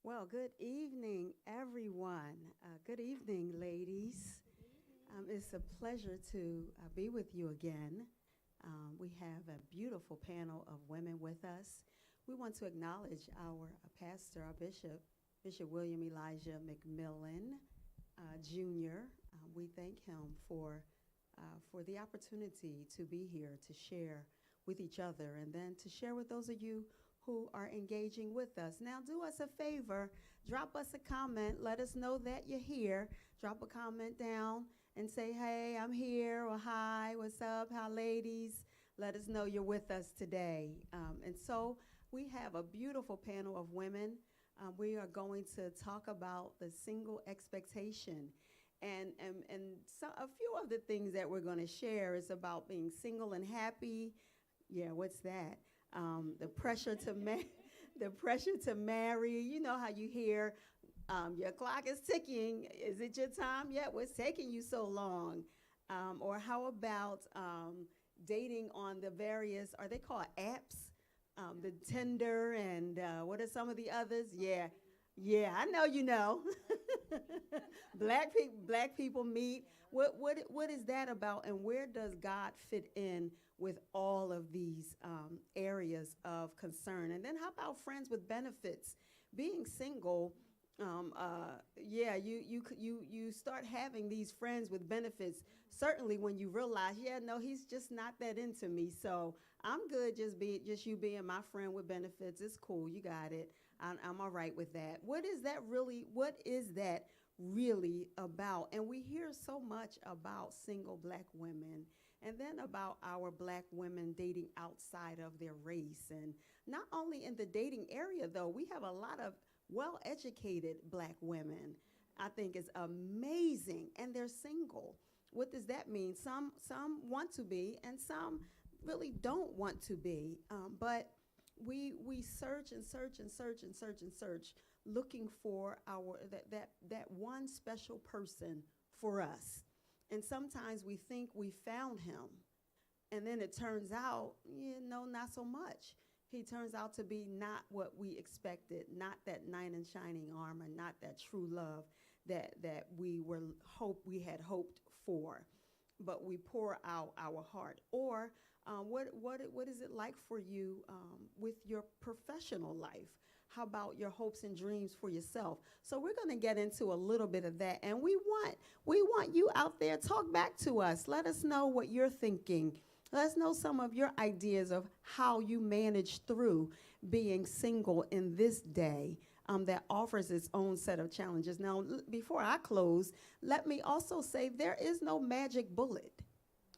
Well, good evening, everyone. Good evening, ladies. It's a pleasure to be with you again. We have a beautiful panel of women with us. We want to acknowledge our pastor, our bishop, Bishop William Elijah McMillan Jr. We thank him for the opportunity to be here to share with each other and then to share with those of you who are engaging with us. Now, do us a favor, drop us a comment, let us know that you're here. Drop a comment down and say, hey, I'm here, or hi, what's up, how ladies? Let us know you're with us today. And so we have a beautiful panel of women. We are going to talk about the single expectation. And a few of the things that we're going to share is about being single and happy. Yeah, what's that? The pressure to the pressure to marry. You know how you hear your clock is ticking. Is it your time yet? What's taking you so long? Or how about dating on the various, are they called apps? The Tinder and what are some of the others? Yeah, yeah, I know you know. Black people meet. What is that about, and where does God fit in with all of these areas of concern? And then how about friends with benefits? Being single, yeah, you start having these friends with benefits. Certainly, when you realize, yeah, no, he's just not that into me. So I'm good, just you being my friend with benefits. It's cool. You got it. I'm all right with that. What is that really? What is that really about? And we hear so much about single black women and then about our black women dating outside of their race. And not only in the dating area, though, we have a lot of well-educated black women. I think is amazing, and they're single. What does that mean? Some want to be, and some really don't want to be. But we search and search and search and search and search, looking for that one special person for us. And sometimes we think we found him, and then it turns out, not so much. He turns out to be not what we expected, not that knight in shining armor, not that true love that we had hoped for. But we pour out our heart. Or what is it like for you with your professional life? How about your hopes and dreams for yourself? So we're going to get into a little bit of that, and we want you out there, talk back to us. Let us know what you're thinking. Let us know some of your ideas of how you manage through being single in this day that offers its own set of challenges. Now, before I close, let me also say there is no magic bullet.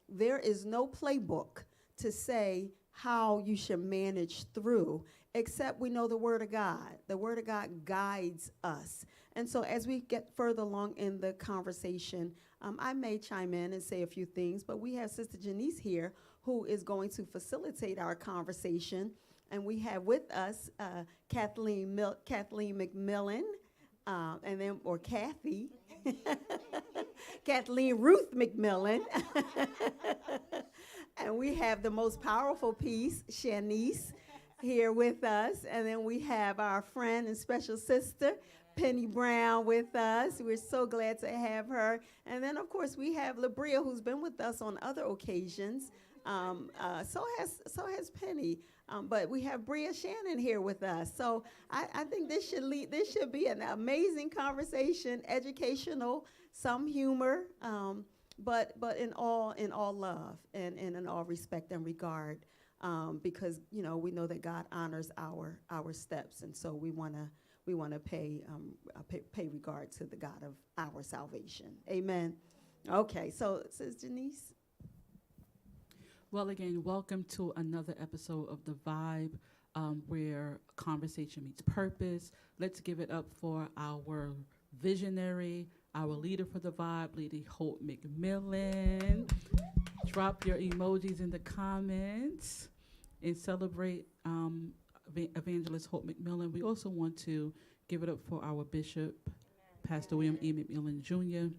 There is no playbook to say how you should manage through, except we know the Word of God. The Word of God guides us. And so as we get further along in the conversation, I may chime in and say a few things, but we have Sister Janice here who is going to facilitate our conversation. And we have with us Kathleen McMillan, and then, or Kathy, Kathleen Ruth McMillan. And we have the most powerful piece, Shanice, here with us. And then we have our friend and special sister, Penny Brown, with us. We're so glad to have her. And then, of course, we have Labria, who's been with us on other occasions. So has Penny. But we have Bria Shannon here with us. So I think this should be an amazing conversation, educational, some humor, but in all love and in all respect and regard, because we know that God honors our steps, and so we want to pay regard to the God of our salvation. Amen. Okay, so Sister Janice. Well, again, welcome to another episode of The Vibe, where conversation meets purpose. Let's give it up for our visionary, our leader for The Vibe, Lady Hope McMillan. Drop your emojis in the comments and celebrate Evangelist Hope McMillan. We also want to give it up for our bishop, Pastor William E. McMillan Jr.,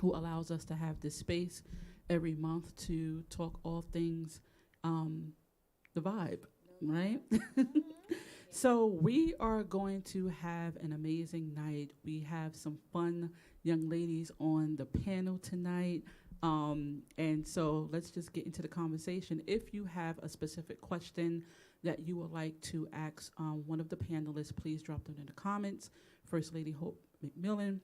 who allows us to have this space every month to talk all things the vibe, right? So we are going to have an amazing night. We have some fun young ladies on the panel tonight. And so let's just get into the conversation. If you have a specific question that you would like to ask one of the panelists, please drop them in the comments. First Lady Hope McMillan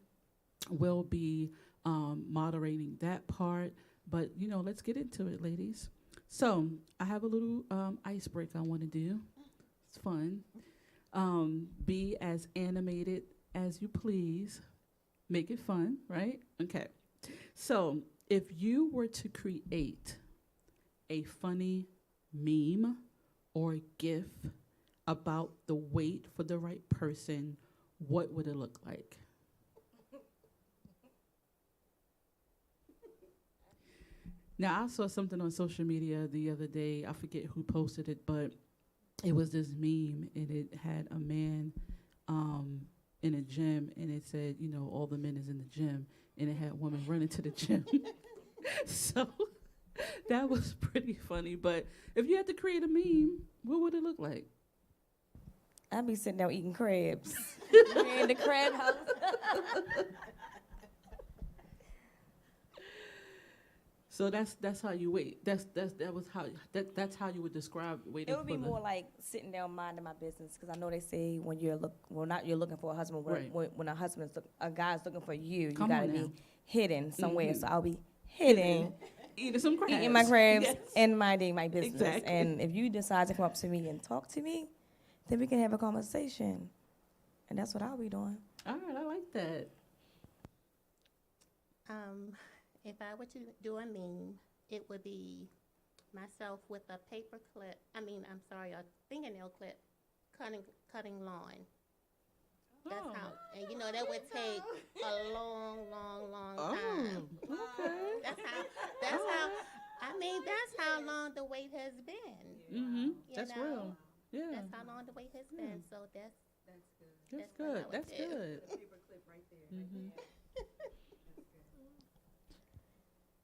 will be moderating that part. But, you know, let's get into it, ladies. So I have a little icebreaker I want to do. It's fun. Be as animated as you please. Make it fun, right? Okay. So if you were to create a funny meme or GIF about the wait for the right person, what would it look like? Now, I saw something on social media the other day. I forget who posted it, but it was this meme, and it had a man in a gym, and it said, you know, all the men is in the gym, and it had women running to the gym. So that was pretty funny. But if you had to create a meme, what would it look like? I'd be sitting there eating crabs. We're in the crab house. So that's how you wait. That's how you would describe waiting. It would be more like sitting there minding my business, because I know they say when you're you're looking for a husband. Right. When a guy's looking for you, Come you gotta on now. be hidden somewhere. Mhm. So I'll be hidden, Eating some crabs. eating my crabs, Yes. and minding my business. Exactly. And if you decide to come up to me and talk to me, then we can have a conversation. And that's what I'll be doing. All right, I like that. If I were to do a meme, it would be myself with a a fingernail clip, cutting lawn. That's Oh. how, and you know, that would take a long time. Okay. That's how long the wait has been. Mm-hmm. You That's know? real. Yeah. That's how long the wait has been, so that's That's what I good. would That's do. good. Mm-hmm.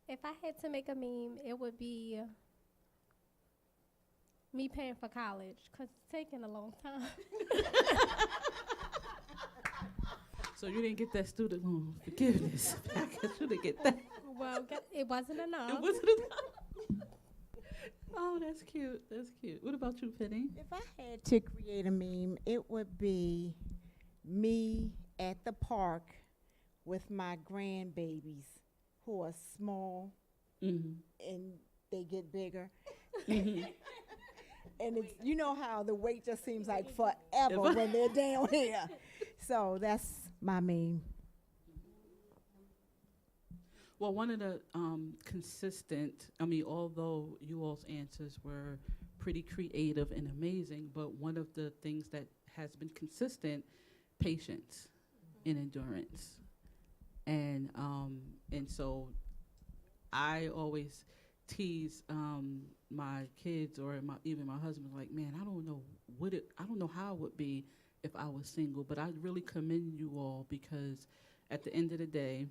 If I had to make a meme, it would be me paying for college, because it's taking a long time. So you didn't get that student loan forgiveness. I guess you didn't get that. Well, it wasn't enough. It wasn't enough. Oh, that's cute. That's cute. What about you, Penny? If I had to create a meme, it would be me at the park with my grandbabies who are small Mm-hmm. and they get bigger. Mm-hmm. And it's, you know how the wait just seems like forever when they're down here. So that's my meme. Well, one of the although you all's answers were pretty creative and amazing, but one of the things that has been consistent, patience and endurance. And so I always tease my kids or even my husband, like, man, I don't know how it would be if I was single, but I really commend you all, because at the end of the day,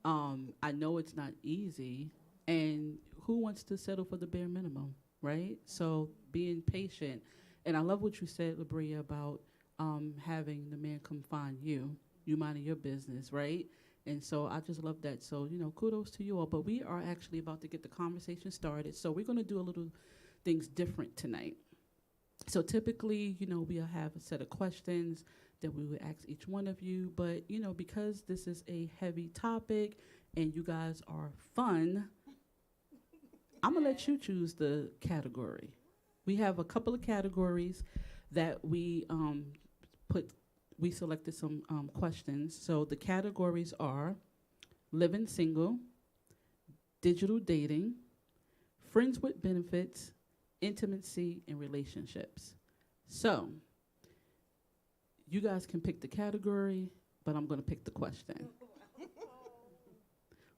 I know it's not easy, and who wants to settle for the bare minimum, right? So being patient, and I love what you said, Labria, about having the man come find you minding your business, right? And so I just love that. So, you know, kudos to you all. But we are actually about to get the conversation started. So we're going to do a little things different tonight. So typically, you know, we'll have a set of questions that we would ask each one of you. But, you know, because this is a heavy topic and you guys are fun, I'm going to let you choose the category. We have a couple of categories that we selected some questions. So the categories are living single, digital dating, friends with benefits, intimacy, and relationships. So you guys can pick the category, but I'm going to pick the question.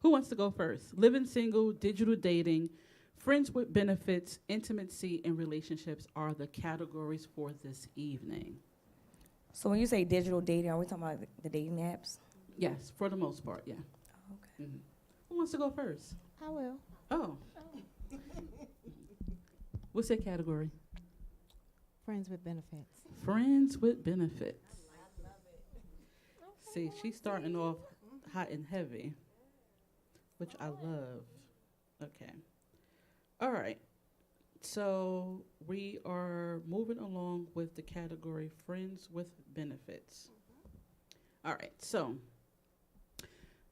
Who wants to go first? Living single, digital dating, friends with benefits, intimacy, and relationships are the categories for this evening. So when you say digital dating, are we talking about the dating apps? Yes, for the most part, yeah. Okay. Mhm. Who wants to go first? I will. Oh. What's that category? Friends with benefits. Friends with benefits. See, she's starting off hot and heavy, which I love. Okay. All right. So we are moving along with the category friends with benefits. All right. So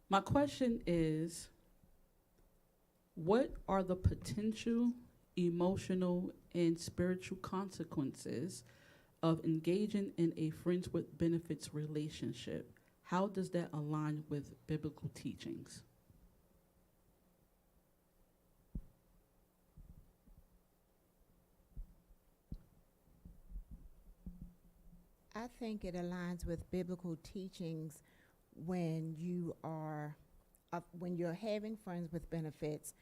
my question is, what are the potential emotional and spiritual consequences of engaging in a friends with benefits relationship? How does that align with biblical teachings? I think it aligns with biblical teachings when when you're having friends with benefits,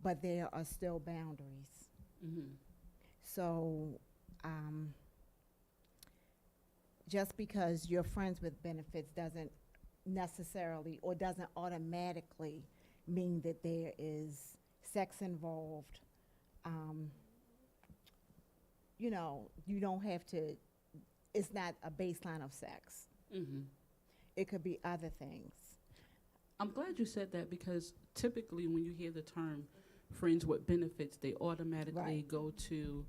but there are still boundaries. Mm-hmm. So, just because you're friends with benefits doesn't necessarily or doesn't automatically mean that there is sex involved. You don't have to, it's not a baseline of sex. Mm-hmm. It could be other things. I'm glad you said that, because typically when you hear the term friends with benefits, they automatically Right. go to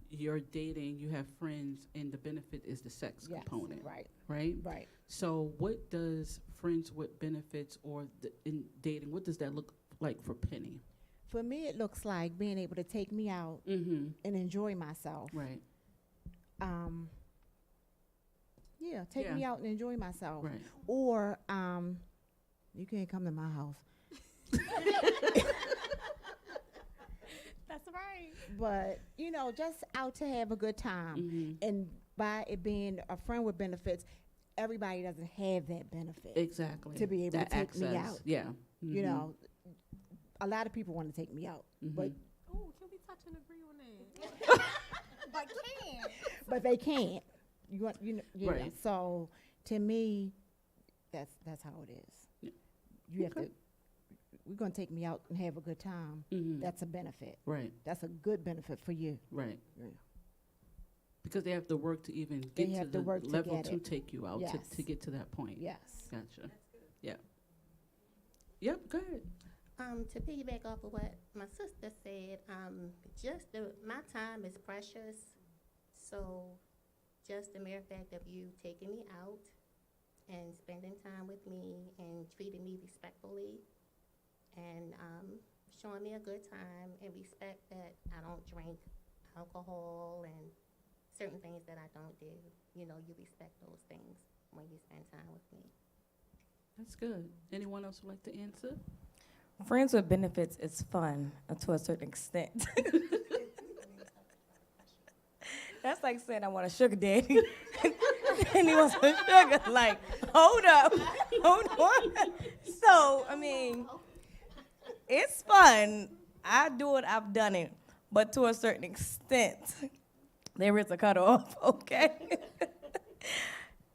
you're dating, you have friends, and the benefit is the sex Yes, component, right, right? right. So what does friends with benefits or in dating, what does that look like for Penny? For me, it looks like being able to take me out Mm-hmm. and enjoy myself. Right, Take Yeah. me out and enjoy myself. right. Or you can't come to my house. That's right. But, just out to have a good time. Mm-hmm. And by it being a friend with benefits, everybody doesn't have that benefit. Exactly. To be able That to take me access, out. Yeah. You Mhm. know, a lot of people want to take me out, but Mhm. Oh, can we touch and agree on that? But can. but they can't. Yeah. Right. So to me, that's how it is. Yeah. You have Okay. to. We're gonna take me out and have a good time. Mhm. That's a benefit. Right, That's a good benefit for you. right. Yeah. Because they have to work to even They get to have the to work to level get to it. take you out, Yes. to get to that point. Yes. Gotcha. Yeah. Yep, go ahead. To piggyback off of what my sister said, my time is precious. So just the mere fact of you taking me out and spending time with me and treating me respectfully and showing me a good time and respect that I don't drink alcohol and certain things that I don't do. You respect those things when you spend time with me. That's good. Anyone else would like to answer? Friends with benefits is fun to a certain extent. That's like saying I want a sugar daddy. And he wants some sugar. Like, hold up. Hold on. So, I mean, it's fun. I do it, I've done it. But to a certain extent, there is a cutoff, okay?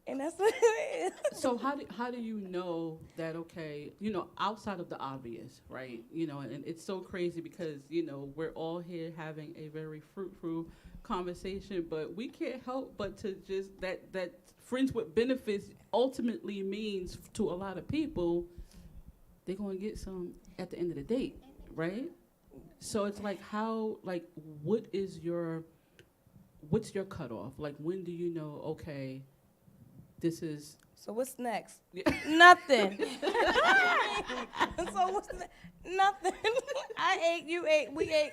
And that's what it is. So how do you know that, okay, outside of the obvious, right? And it's so crazy because, we're all here having a very fruitful conversation, but we can't help but to just, that friends with benefits ultimately means to a lot of people, they're going to get some at the end of the date, right? So it's like what's your cutoff? Like, when do you know, okay, this is... So what's next? Yeah. Nothing. So what's nothing? I ate, you ate, we ate.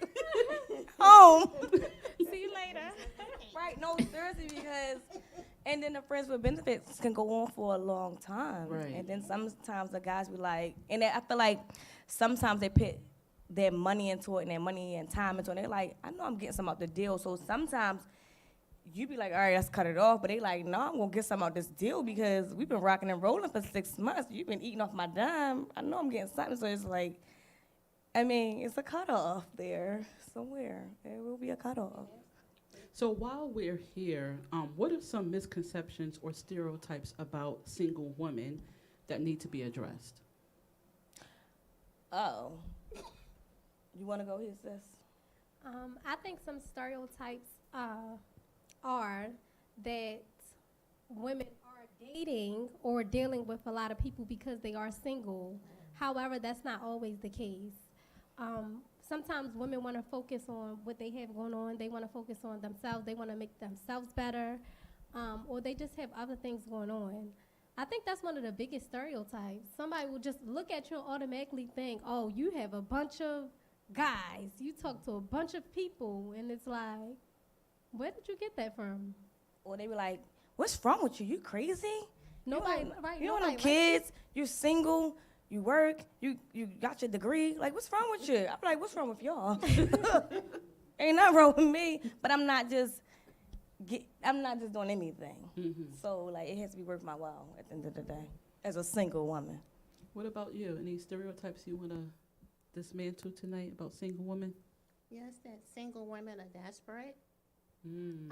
Home. See you later. Right, no, seriously, because, and then the friends with benefits can go on for a long time. Right. And then sometimes the guys be like, and I feel like sometimes they put their money into it and their money and time into it. And they're like, I know I'm getting some out the deal. So sometimes you be like, all right, let's cut it off. But they like, no, I'm going to get some out this deal because we've been rocking and rolling for 6 months. You've been eating off my dime. I know I'm getting something. So it's like, I mean, it's a cutoff there somewhere. There will be a cutoff. So while we're here, what are some misconceptions or stereotypes about single women that need to be addressed? Oh. You want to go here, sis? I think some stereotypes that women are dating or dealing with a lot of people because they are single. However, that's not always the case. Sometimes women want to focus on what they have going on. They want to focus on themselves. They want to make themselves better, or they just have other things going on. I think that's one of the biggest stereotypes. Somebody will just look at you and automatically think, oh, you have a bunch of guys. You talk to a bunch of people, and it's like, where did you get that from? Or they be like, what's wrong with you? You crazy? Nobody, you right? You don't nobody have kids. You're single. You work. You got your degree. Like, what's wrong with you? I'm like, what's wrong with y'all? Ain't nothing wrong with me. But I'm not just doing anything. Mm-hmm. So like, it has to be worth my while at the end of the day, as a single woman. What about you? Any stereotypes you want to dismantle tonight about single women? Yes, that single women are desperate. Mm.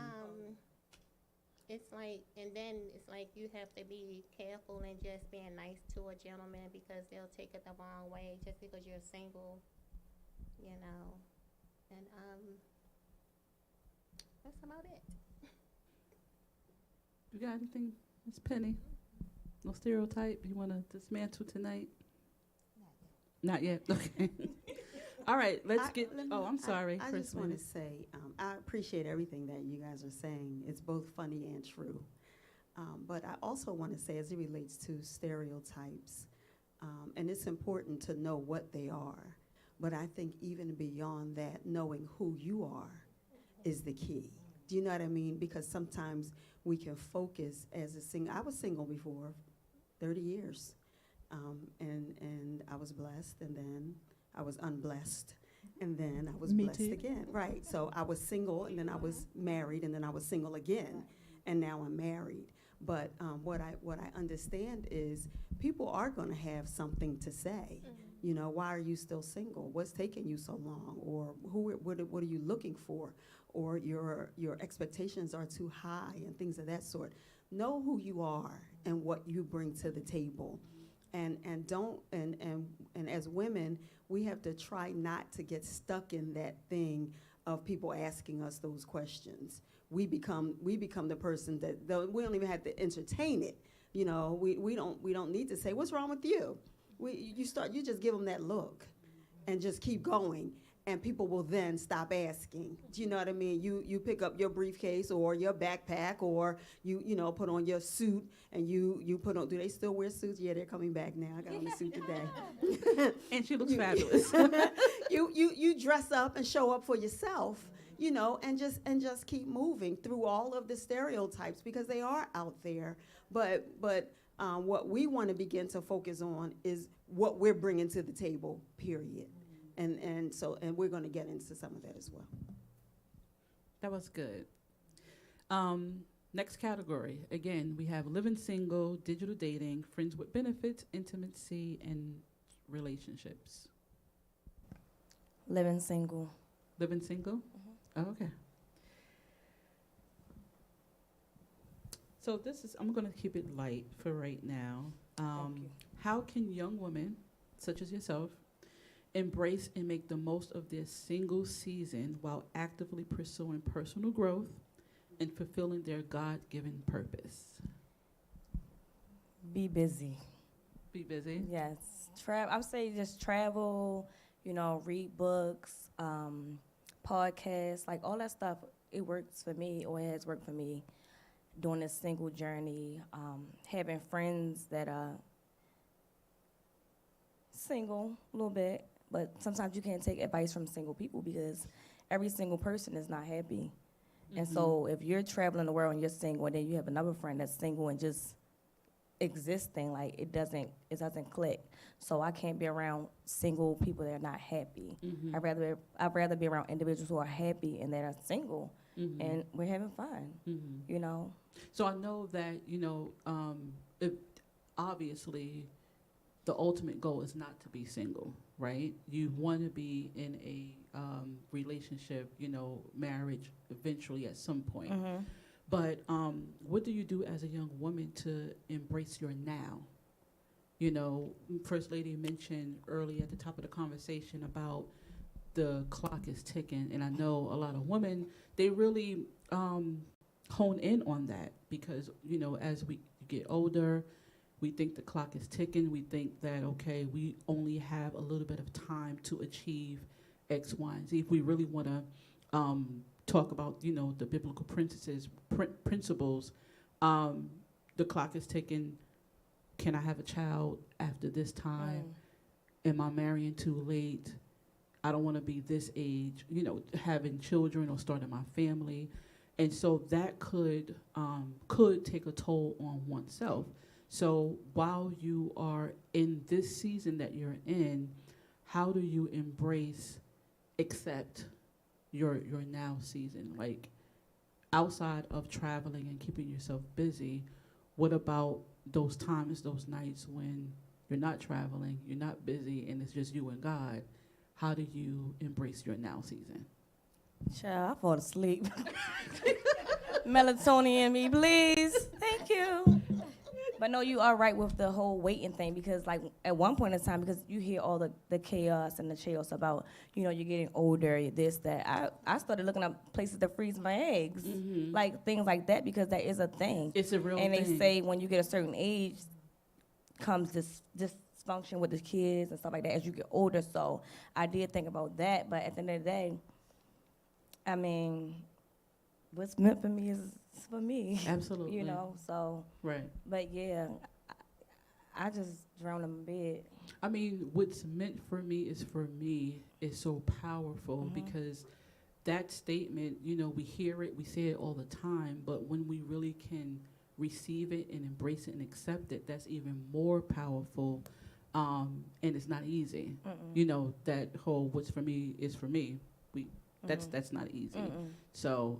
It's like, and then it's like you have to be careful and just being nice to a gentleman because they'll take it the wrong way just because you're single, you know. And that's about it. You got anything, Miss Penny? No stereotype you want to dismantle tonight? Not yet. Okay. All right, let's get. Oh, I'm sorry. I First just want to Lady. say, I appreciate everything that you guys are saying. It's both funny and true. But I also want to say, as it relates to stereotypes, and it's important to know what they are, but I think even beyond that, knowing who you are is the key. Do you know what I mean? Because sometimes we can focus as a single. I was single before 30 years, and I was blessed, and then I was unblessed, and then I was Me blessed too. again. Right. So I was single, and then I was married, and then I was single again, and now I'm married. But what I understand is people are going to have something to say. You know, why are you still single? What's taking you so long? Or what are you looking for? Or your expectations are too high and things of that sort. Know who you are and what you bring to the table. And as women, we have to try not to get stuck in that thing of people asking us those questions. We become the person that we don't even have to entertain it. You know, we don't need to say, what's wrong with you? You just give them that look and just keep going, and people will then stop asking. Do you know what I mean? You pick up your briefcase or your backpack, or you know, put on your suit, and you put on. Do they still wear suits? Yeah, they're coming back now. I got on a suit today. And she looks fabulous. You dress up and show up for yourself, you know, and just keep moving through all of the stereotypes, because they are out there. But what we want to begin to focus on is what we're bringing to the table, period. And we're going to get into some of that as well. That was good. Next category. Again, we have living single, digital dating, friends with benefits, intimacy, and relationships. Living single. Living single? Oh, okay. So I'm going to keep it light for right now. Thank you. How can young women, such as yourself, embrace and make the most of their single season while actively pursuing personal growth and fulfilling their God-given purpose? Be busy. Be busy. Yes. I would say just travel, you know, read books, podcasts, like all that stuff. It works for me, or it has worked for me during this single journey. Having friends that are single a little bit, but sometimes you can't take advice from single people because every single person is not happy. And so if you're traveling the world and you're single, and then you have another friend that's single and just existing, like it doesn't click. So I can't be around single people that are not happy. I'd rather be around individuals who are happy and that are single, and we're having fun. You know. So I know that, you know, obviously the ultimate goal is not to be single, right? You want to be in a relationship, you know, marriage eventually at some point. But what do you do as a young woman to embrace your now? You know, First Lady mentioned early at the top of the conversation about the clock is ticking, and I know a lot of women, they really hone in on that, because as we get older, we think the clock is ticking. We think that, okay, we only have a little bit of time to achieve X, Y, and Z. If we really want to talk about the biblical principles, the clock is ticking. Can I have a child after this time? Am I marrying too late? I don't want to be this age, having children or starting my family. And so that could take a toll on oneself. So while you are in this season that you're in, how do you accept your now season? Like, outside of traveling and keeping yourself busy, what about those times, those nights when you're not traveling, you're not busy, and it's just you and God? How do you embrace your now season? Child, I fall asleep. Melatonin, me, please. Thank you. But no, you are right with the whole waiting thing, because like at one point in time, because you hear all the chaos and the chaos about, you're getting older, this, that. I started looking up places to freeze my eggs, like things like that, because that is a thing. It's a real And thing. they say when you get a certain age, comes this dysfunction with the kids and stuff like that as you get older. So I did think about that, but at the end of the day, I mean, what's meant for me is for me. Absolutely. So. Right. But yeah, I just drown in bed. I mean, what's meant for me is so powerful, because that statement, we hear it, we say it all the time, but when we really can receive it and embrace it and accept it, that's even more powerful. And it's not easy. That whole "what's for me is for me." That's not easy. So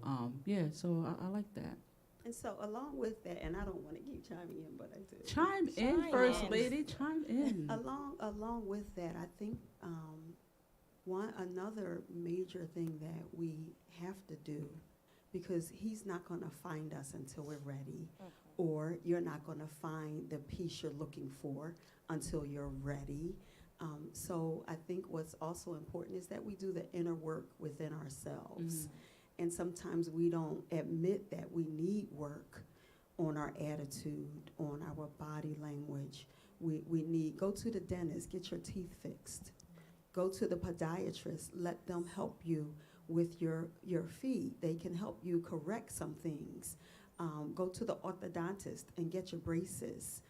so I like that. And so along with that, and I don't want to keep chiming in, but I do. Chime in, First Lady. Chime in. Along with that, I think another major thing that we have to do, because he's not going to find us until we're ready, or you're not going to find the peace you're looking for until you're ready. So I think what's also important is that we do the inner work within ourselves. And sometimes we don't admit that we need work on our attitude, on our body language. We need, go to the dentist, get your teeth fixed. Go to the podiatrist, let them help you with your feet. They can help you correct some things. Go to the orthodontist and get your braces.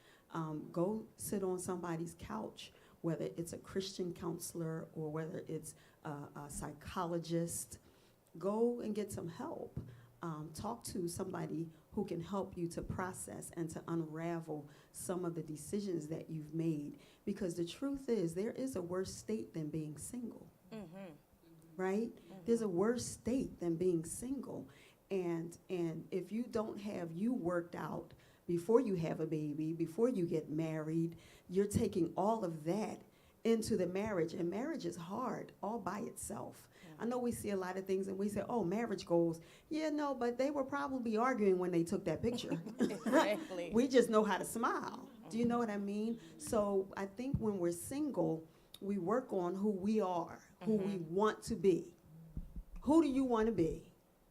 Go sit on somebody's couch, whether it's a Christian counselor or whether it's a psychologist. Go and get some help. Talk to somebody who can help you to process and to unravel some of the decisions that you've made. Because the truth is, there is a worse state than being single, right? There's a worse state than being single. And if you don't have you worked out before you have a baby, before you get married, you're taking all of that into the marriage. And marriage is hard all by itself. I know we see a lot of things and we say, oh, marriage goals. Yeah, no, but they were probably arguing when they took that picture. Exactly. We just know how to smile. Do you know what I mean? So I think when we're single, we work on who we are, who we want to be. Who do you want to be?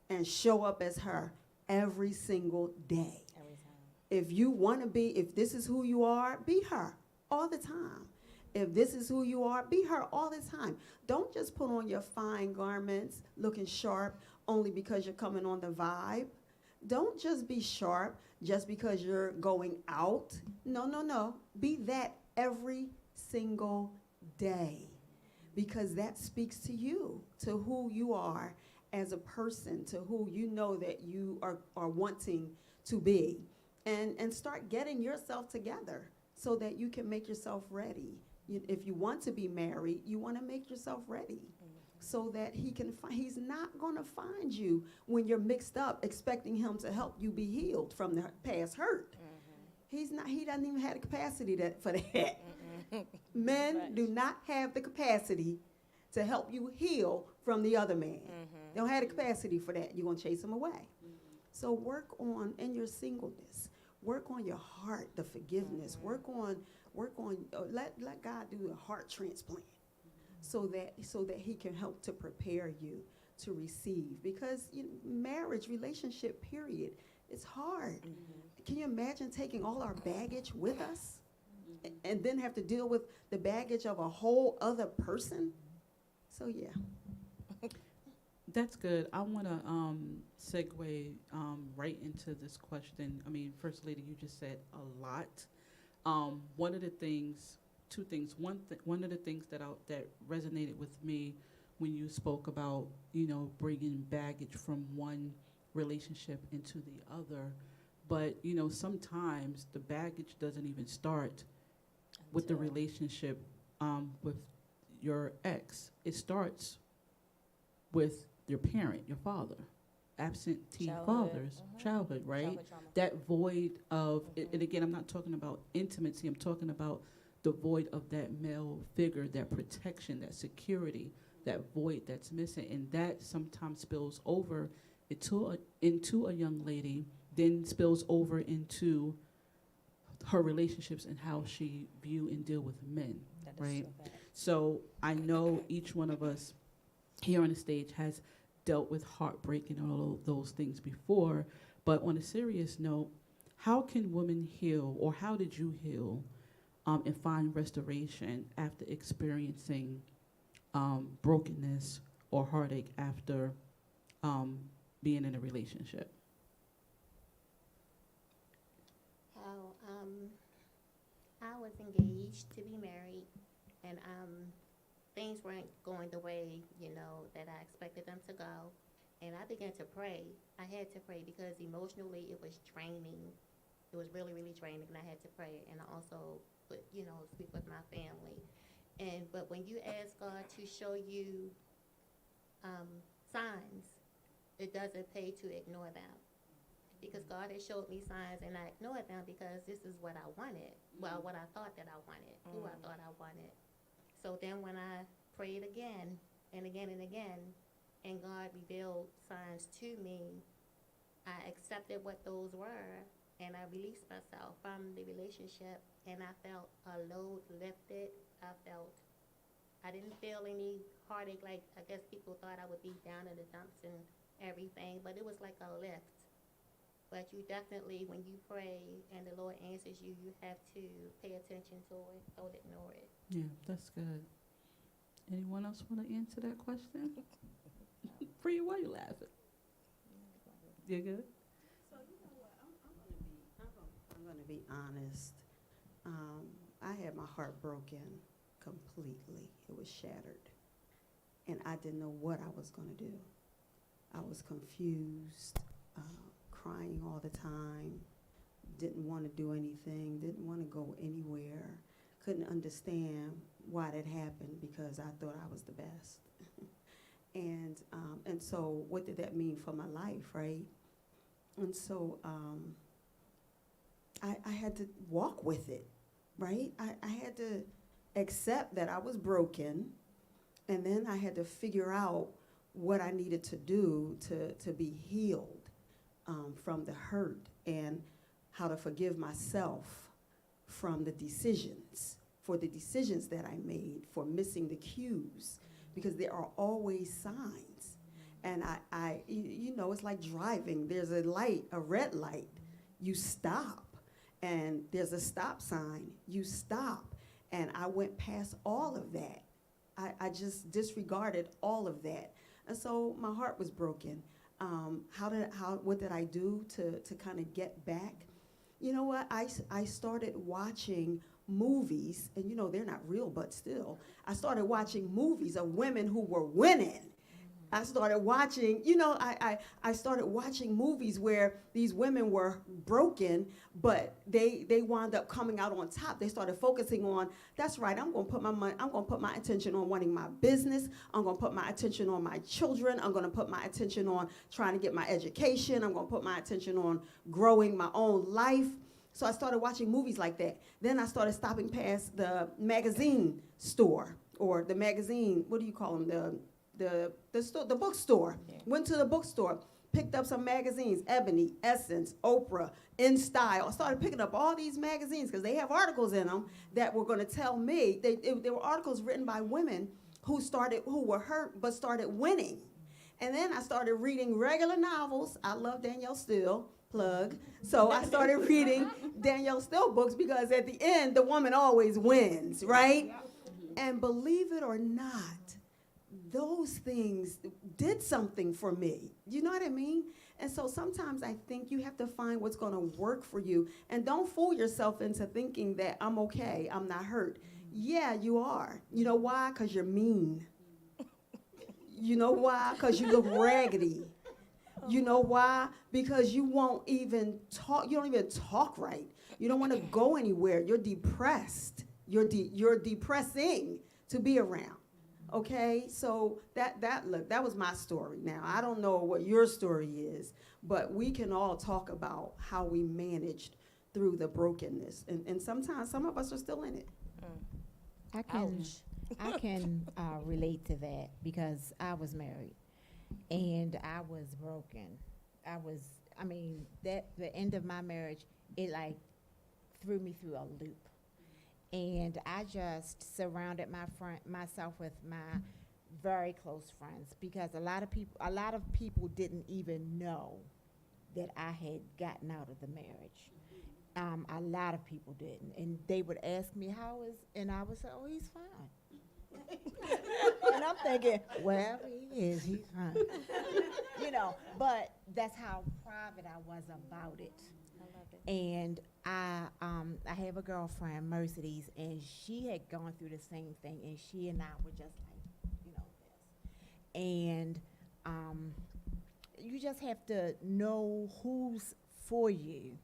And show up as her every single day. Every time. If you want to be, if this is who you are, be her all the time. If this is who you are, be her all the time. Don't just put on your fine garments, looking sharp, only because you're coming on the vibe. Don't just be sharp just because you're going out. No. Be that every single day, because that speaks to you, to who you are as a person, to who you know that you are wanting to be. And start getting yourself together so that you can make yourself ready. If you want to be married, you want to make yourself ready so that he can he's not going to find you when you're mixed up, expecting him to help you be healed from the past hurt. He doesn't even have the capacity for that. Men do not have the capacity to help you heal from the other man. They don't have the capacity for that. You're going to chase him away. So work on, in your singleness, work on your heart, the forgiveness, work on, let God do a heart transplant so that he can help to prepare you to receive, because marriage, relationship, period, it's hard. Can you imagine taking all our baggage with us and then have to deal with the baggage of a whole other person? So yeah. That's good. I want to segue right into this question. I mean, First Lady, you just said a lot. One of the things, two things. One of the things that resonated with me when you spoke about, bringing baggage from one relationship into the other. But, sometimes the baggage doesn't even start with the relationship with your ex. It starts with your parent, your father, absentee Childhood. fathers, childhood, right? Childhood trauma. That void of, and again, I'm not talking about intimacy, I'm talking about the void of that male figure, that protection, that security, that void that's missing. And that sometimes spills over into a young lady, then spills over into her relationships and how she view and deal with men, That is right? so bad. So I know each one of us here on the stage has dealt with heartbreak and all of those things before, but on a serious note, how can women heal, or how did you heal and find restoration after experiencing brokenness or heartache after being in a relationship? How, I was engaged to be married, and things weren't going the way, that I expected them to go. And I began to pray. I had to pray because emotionally it was draining. It was really, really draining, and I had to pray. And I also, speak with my family. But when you ask God to show you signs, it doesn't pay to ignore them. Because God has showed me signs, and I ignored them because this is what I wanted. Well, what I thought that I wanted, who I thought I wanted. So then when I prayed again and again and again, and God revealed signs to me, I accepted what those were, and I released myself from the relationship, and I felt a load lifted. I didn't feel any heartache like I guess people thought I would be down in the dumps and everything, but it was like a lift. But you definitely, when you pray and the Lord answers you, you have to pay attention to it. Don't ignore it. Yeah, that's good. Anyone else want to answer that question? Free, why you laughing? You good? So you know what? I'm gonna be honest. I had my heart broken completely. It was shattered, and I didn't know what I was gonna do. I was confused, crying all the time. Didn't want to do anything. Didn't want to go anywhere. Couldn't understand why that happened because I thought I was the best. And so what did that mean for my life, right? And so I had to walk with it, right? I had to accept that I was broken, and then I had to figure out what I needed to do to be healed from the hurt, and how to forgive myself from the decisions that I made, for missing the cues, because there are always signs. And it's like driving. There's a light, a red light, you stop. And there's a stop sign, you stop. And I went past all of that. I just disregarded all of that. And so my heart was broken. What did I do to kind of get back? You know what, I started watching movies, and they're not real, but still. I started watching movies of women who were winning. I started watching, I started watching movies where these women were broken, but they wound up coming out on top. They started focusing on, that's right, I'm gonna put my attention on wanting my business. I'm gonna put my attention on my children. I'm gonna put my attention on trying to get my education. I'm gonna put my attention on growing my own life. So I started watching movies like that. Then I started stopping past the magazine store, or the magazine, what do you call them, the bookstore. Yeah. Went to the bookstore, picked up some magazines, Ebony, Essence, Oprah, In Style. I started picking up all these magazines because they have articles in them that were going to tell me. They were articles written by women who were hurt but started winning. And then I started reading regular novels. I love Danielle Steele, plug. So I started reading Danielle Steele books because at the end, the woman always wins, right? And believe it or not, those things did something for me. You know what I mean? And so sometimes I think you have to find what's going to work for you. And don't fool yourself into thinking that I'm okay, I'm not hurt. Yeah, you are. You know why? Because you're mean. You know why? Because you look raggedy. You know why? Because you won't even talk. You don't even talk right. You don't want to go anywhere. You're depressed. You're depressing to be around. Okay, so that was my story. Now I don't know what your story is, but we can all talk about how we managed through the brokenness, and sometimes some of us are still in it. I can relate to that because I was married and I was broken. The end of my marriage, it like threw me through a loop. And I just surrounded myself with my very close friends because a lot of people didn't even know that I had gotten out of the marriage. A lot of people didn't, and they would ask me and I would say, "Oh, he's fine." And I'm thinking, "Well, he is. He's fine." But that's how private I was about it. I love it. And I have a girlfriend, Mercedes, and she had gone through the same thing, and she and I were just like, this. And you just have to know who's for you,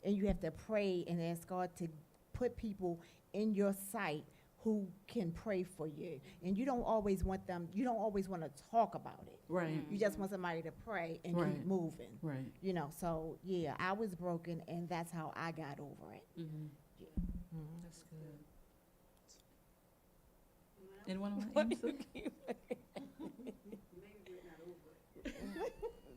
and you have to pray and ask God to put people in your sight who can pray for you. And you don't always want to talk about it. Right. You just want somebody to pray and Right. keep moving. Right. So yeah, I was broken, and that's how I got over it. Mm-hmm. Mhm. That's good. Anyone want to answer?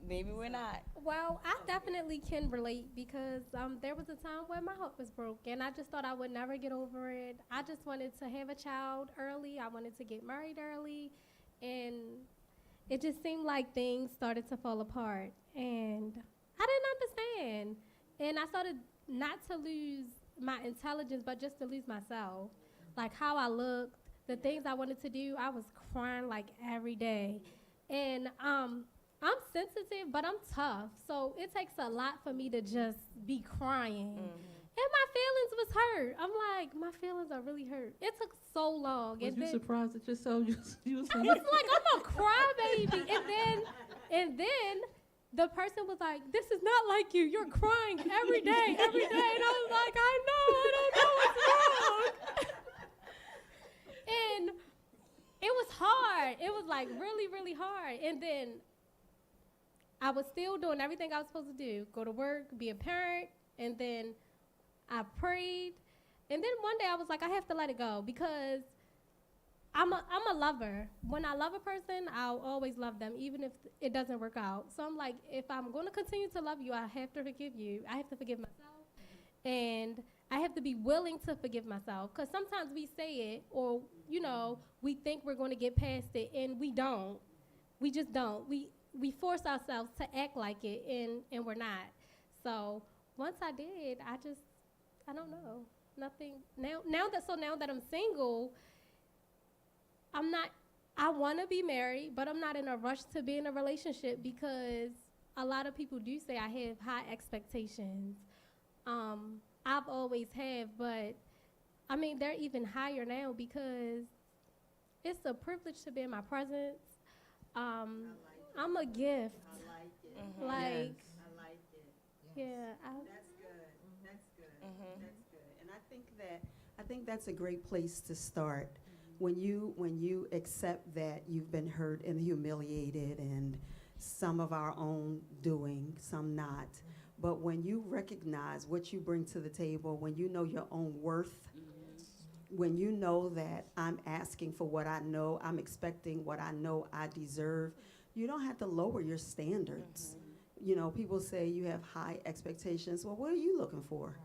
Maybe we're not. Well, I definitely can relate because there was a time where my heart was broke and I just thought I would never get over it. I just wanted to have a child early. I wanted to get married early. And it just seemed like things started to fall apart. And I didn't understand. And I started not to lose my intelligence, but just to lose myself. Like how I looked, the things I wanted to do, I was crying like every day. And I'm sensitive, but I'm tough. So it takes a lot for me to just be crying. And my feelings was hurt. I'm like, my feelings are really hurt. It took so long. Was And you then surprised at yourself? You was I like, was like, I'm a crybaby. And then the person was like, this is not like you. You're crying every day. And I was like, I know. I don't know what's wrong. And it was hard. It was like really, really hard. And then I was still doing everything I was supposed to do. Go to work, be a parent, and then I prayed. And then one day I was like, I have to let it go because I'm a lover. When I love a person, I'll always love them, even if it doesn't work out. So I'm like, if I'm going to continue to love you, I have to forgive you. I have to forgive myself. And I have to be willing to forgive myself. Because sometimes we say it, or, we think we're going to get past it, and we don't. We just don't. We force ourselves to act like it, and we're not. So once I did, I don't know. Nothing. Now that I'm single, I want to be married, but I'm not in a rush to be in a relationship because a lot of people do say I have high expectations. I've always have, but they're even higher now because it's a privilege to be in my presence. I'm a gift. I like it. Mhm. Like, I like it. yeah. That's good. That's good. That's good. And I think that's a great place to start. When you accept that you've been hurt and humiliated and some of our own doing, some not. But when you recognize what you bring to the table, when you know your own worth, when you know that I'm asking for what I know, I'm expecting what I know I deserve, you don't have to lower your standards. People say you have high expectations. Well, what are you looking for?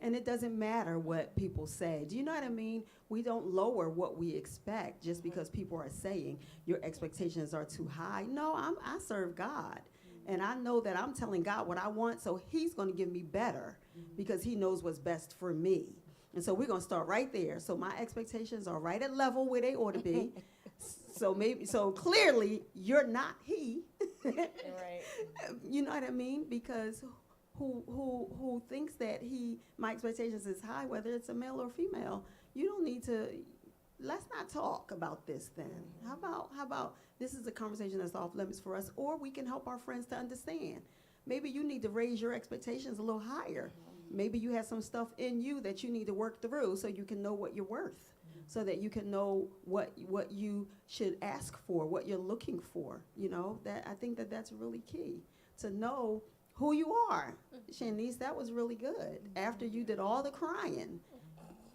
And it doesn't matter what people say. Do you know what I mean? We don't lower what we expect just because people are saying your expectations are too high. No, I serve God. And I know that I'm telling God what I want, so he's going to give me better because he knows what's best for me. And so we're going to start right there. So my expectations are right at level where they ought to be. So clearly you're not he. Right. You know what I mean? Because who thinks that my expectations is high, whether it's a male or female, you don't need to. Let's not talk about this then. How about this is a conversation that's off limits for us, or we can help our friends to understand. Maybe you need to raise your expectations a little higher. Maybe you have some stuff in you that you need to work through so you can know what you're worth, so that you can know what you should ask for, what you're looking for. You know, that I think that's really key to know who you are. Shanice, that was really good. After you did all the crying,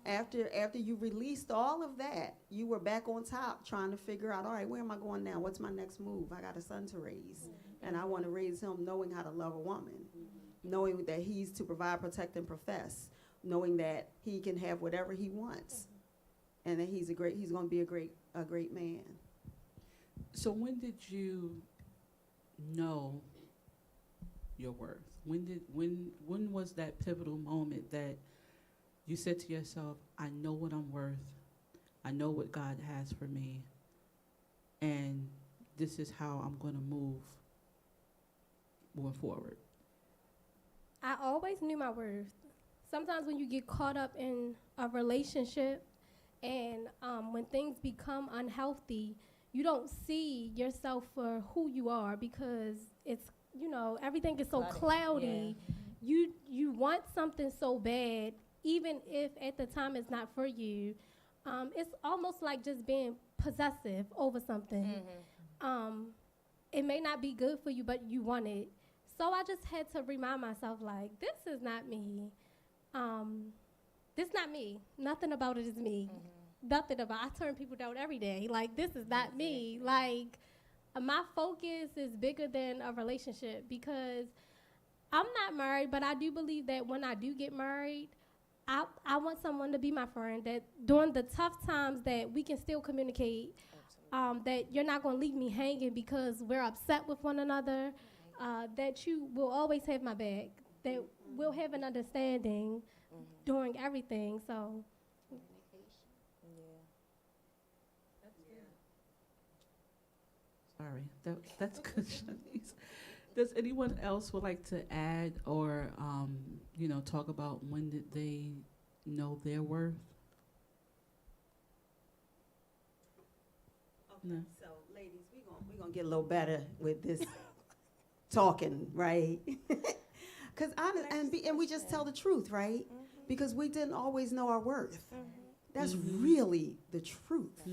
after you released all of that, you were back on top trying to figure out, all right, where am I going now? What's my next move? I got a son to raise, and I want to raise him knowing how to love a woman, knowing that he's to provide, protect, and profess, knowing that he can have whatever he wants, and that he's going to be a great man. So when did you know your worth? When was that pivotal moment that you said to yourself, I know what I'm worth, I know what God has for me, and this is how I'm going to move moving forward? I always knew my worth. Sometimes when you get caught up in a relationship and when things become unhealthy, you don't see yourself for who you are because it's, everything is so cloudy. Yeah. You want something so bad, even if at the time it's not for you. It's almost like just being possessive over something. It may not be good for you, but you want it. So I just had to remind myself, like, this is not me. This not me. Nothing about it is me. Nothing about I turn people down every day. Like, this is not me. Like, my focus is bigger than a relationship because I'm not married, but I do believe that when I do get married, I want someone to be my friend, that during the tough times that we can still communicate, that you're not going to leave me hanging because we're upset with one another, that you will always have my back, that we'll have an understanding during everything. So, Sorry, that's good, Shanice. Does anyone else would like to add or, talk about when did they know their worth? Okay, No. so ladies, we're gonna get a little better with this talking, right? Because and we just tell the truth, right? Because we didn't always know our worth. That's really the truth.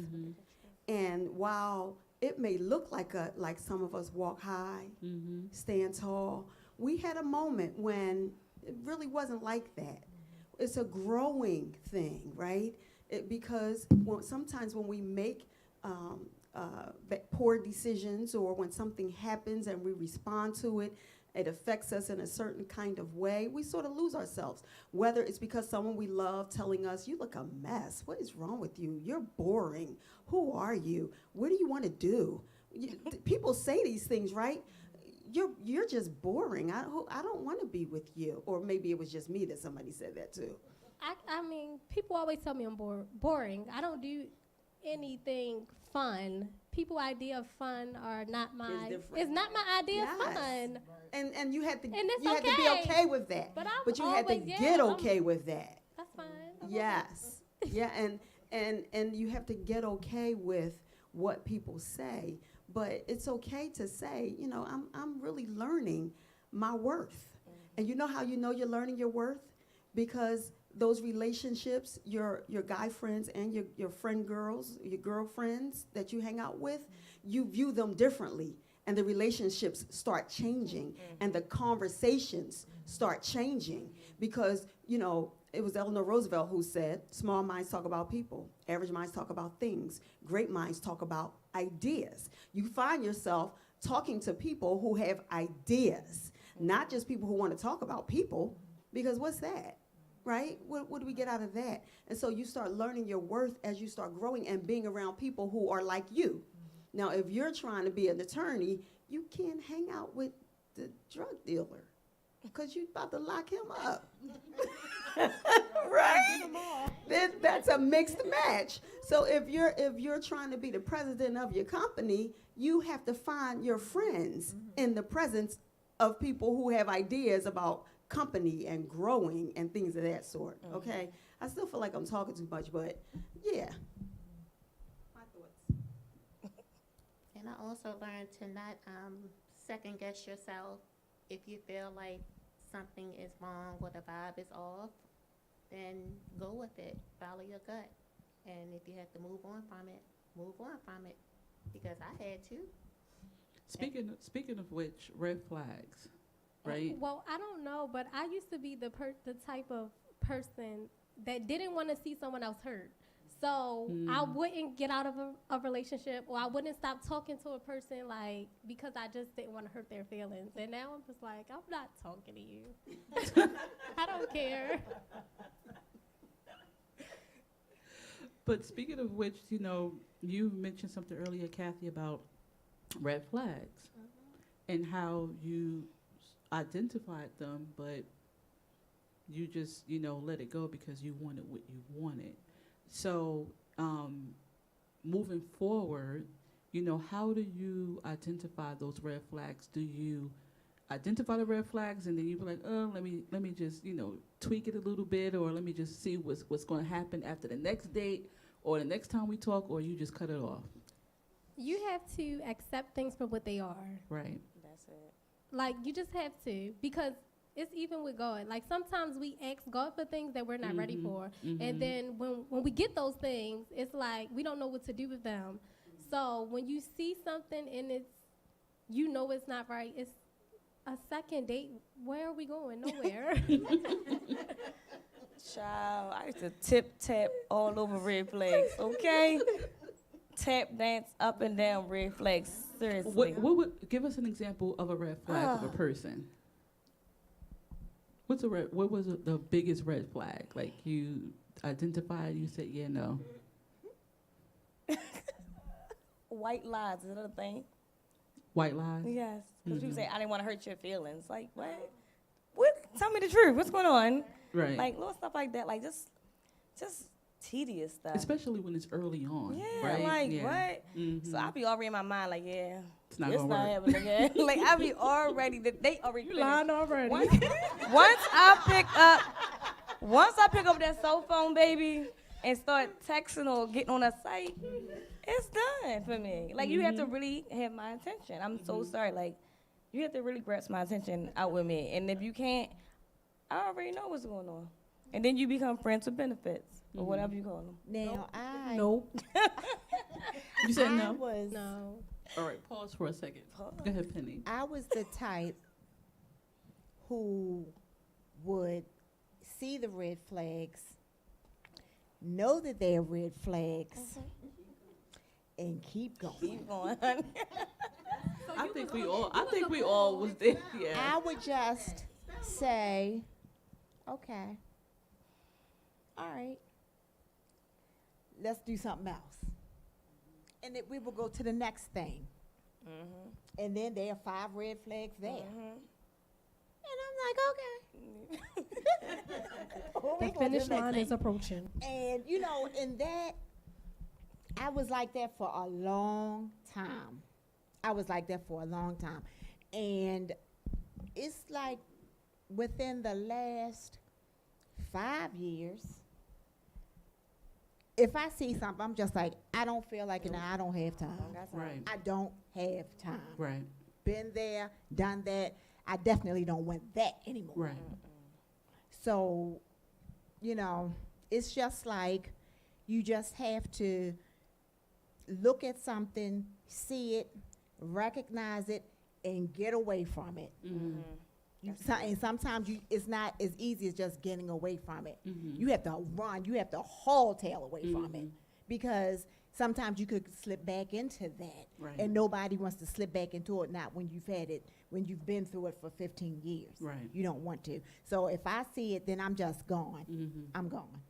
And while it may look like some of us walk high, stand tall, we had a moment when it really wasn't like that. It's a growing thing, right? Because sometimes when we make poor decisions or when something happens and we respond to it, it affects us in a certain kind of way, we sort of lose ourselves. Whether it's because someone we love telling us, you look a mess, what is wrong with you? You're boring. Who are you? What do you want to do? People say these things, right? You're just boring. I don't want to be with you. Or maybe it was just me that somebody said that too. I mean, people always tell me I'm boring. I don't do anything fun. People idea of fun are not my. It's not my idea of fun. And you had to And it's you had to be okay with that. But you had to get okay with that. That's fine. Yes. Yeah, and you have to get okay with what people say. But it's okay to say, I'm really learning my worth. And you know how you know you're learning your worth? Because those relationships, your guy friends and your friend girls, your girlfriends that you hang out with, you view them differently. And the relationships start changing. And the conversations start changing. Because, it was Eleanor Roosevelt who said, small minds talk about people. Average minds talk about things. Great minds talk about ideas. You find yourself talking to people who have ideas, not just people who want to talk about people, because what's that? right? What do we get out of that? And so you start learning your worth as you start growing and being around people who are like you. Now, if you're trying to be an attorney, you can't hang out with the drug dealer because you're about to lock him up. Right? That's a mixed match. So if you're trying to be the president of your company, you have to find your friends in the presence of people who have ideas about company and growing and things of that sort. Okay? I still feel like I'm talking too much, but yeah. My thoughts. And I also learned to not second guess yourself. If you feel like something is wrong or the vibe is off, then go with it. Follow your gut. And if you have to move on from it, move on from it. Because I had to. Speaking of which, red flags, right? Well, I don't know, but I used to be the type of person that didn't want to see someone else hurt. So I wouldn't get out of a relationship, or I wouldn't stop talking to a person, like, because I just didn't want to hurt their feelings. And now I'm just like, I'm not talking to you. I don't care. But speaking of which, you mentioned something earlier, Kathy, about red flags and how you identified them, but you just, let it go because you wanted what you wanted. So moving forward, how do you identify those red flags? Do you identify the red flags and then you be like, oh, let me just, tweak it a little bit, or let me just see what's going to happen after the next date or the next time we talk, or you just cut it off? You have to accept things for what they are. Right. That's it. Like, you just have to, because it's even with God. Like, sometimes we ask God for things that we're not ready for. And then when we get those things, it's like we don't know what to do with them. So when you see something and it's not right, it's a second date. Where are we going? Nowhere. Child, I used to tap all over red flags, okay? Tap dance up and down red flags, seriously. What would give us an example of a red flag of a person? What was the biggest red flag? Like, you identified, you said, yeah, no. White lies, is that a thing? White lies? Yes. Because people say, I didn't want to hurt your feelings. Like, what? What? Tell me the truth. What's going on? Right. Like, little stuff like that. Like, just tedious stuff. Especially when it's early on. Yeah, right? like, Yeah. what? Mhm. So I be already in my mind, like, yeah, It's not it's gonna not work. happening again. Like, I be already, they already You finished. lying already. Once I pick up that cell phone, baby, and start texting or getting on a site, it's done for me. Like, you have to really have my attention. I'm so sorry. Like, you have to really grasp my attention out with me. And if you can't, I already know what's going on. And then you become friends with benefits, or whatever you call them. Now, Nope. You said I no? was, No. All right, pause for a second. Go ahead, Penny. I was the type who would see the red flags, know that they're red flags, and keep going. Keep going. I think we all was there. Yeah. I would just say, okay, all right, let's do something else. And then we will go to the next thing. And then there are 5 red flags there. And I'm like, okay. The finish line is approaching. And, in that, I was like that for a long time. And it's like within the last 5 years, if I see something, I'm just like, I don't feel like it, and I don't have time. That's Right. I don't have time. Right. Been there, done that. I definitely don't want that anymore. Right. So, it's just like you just have to look at something, see it, recognize it, and get away from it. And sometimes it's not as easy as just getting away from it. You have to run. You have to haul tail away from it, because sometimes you could slip back into that, Right. and nobody wants to slip back into it. Not when you've had it when you've been through it for 15 years. Right. You don't want to. So if I see it, then I'm just gone. Mm-hmm. I'm gone.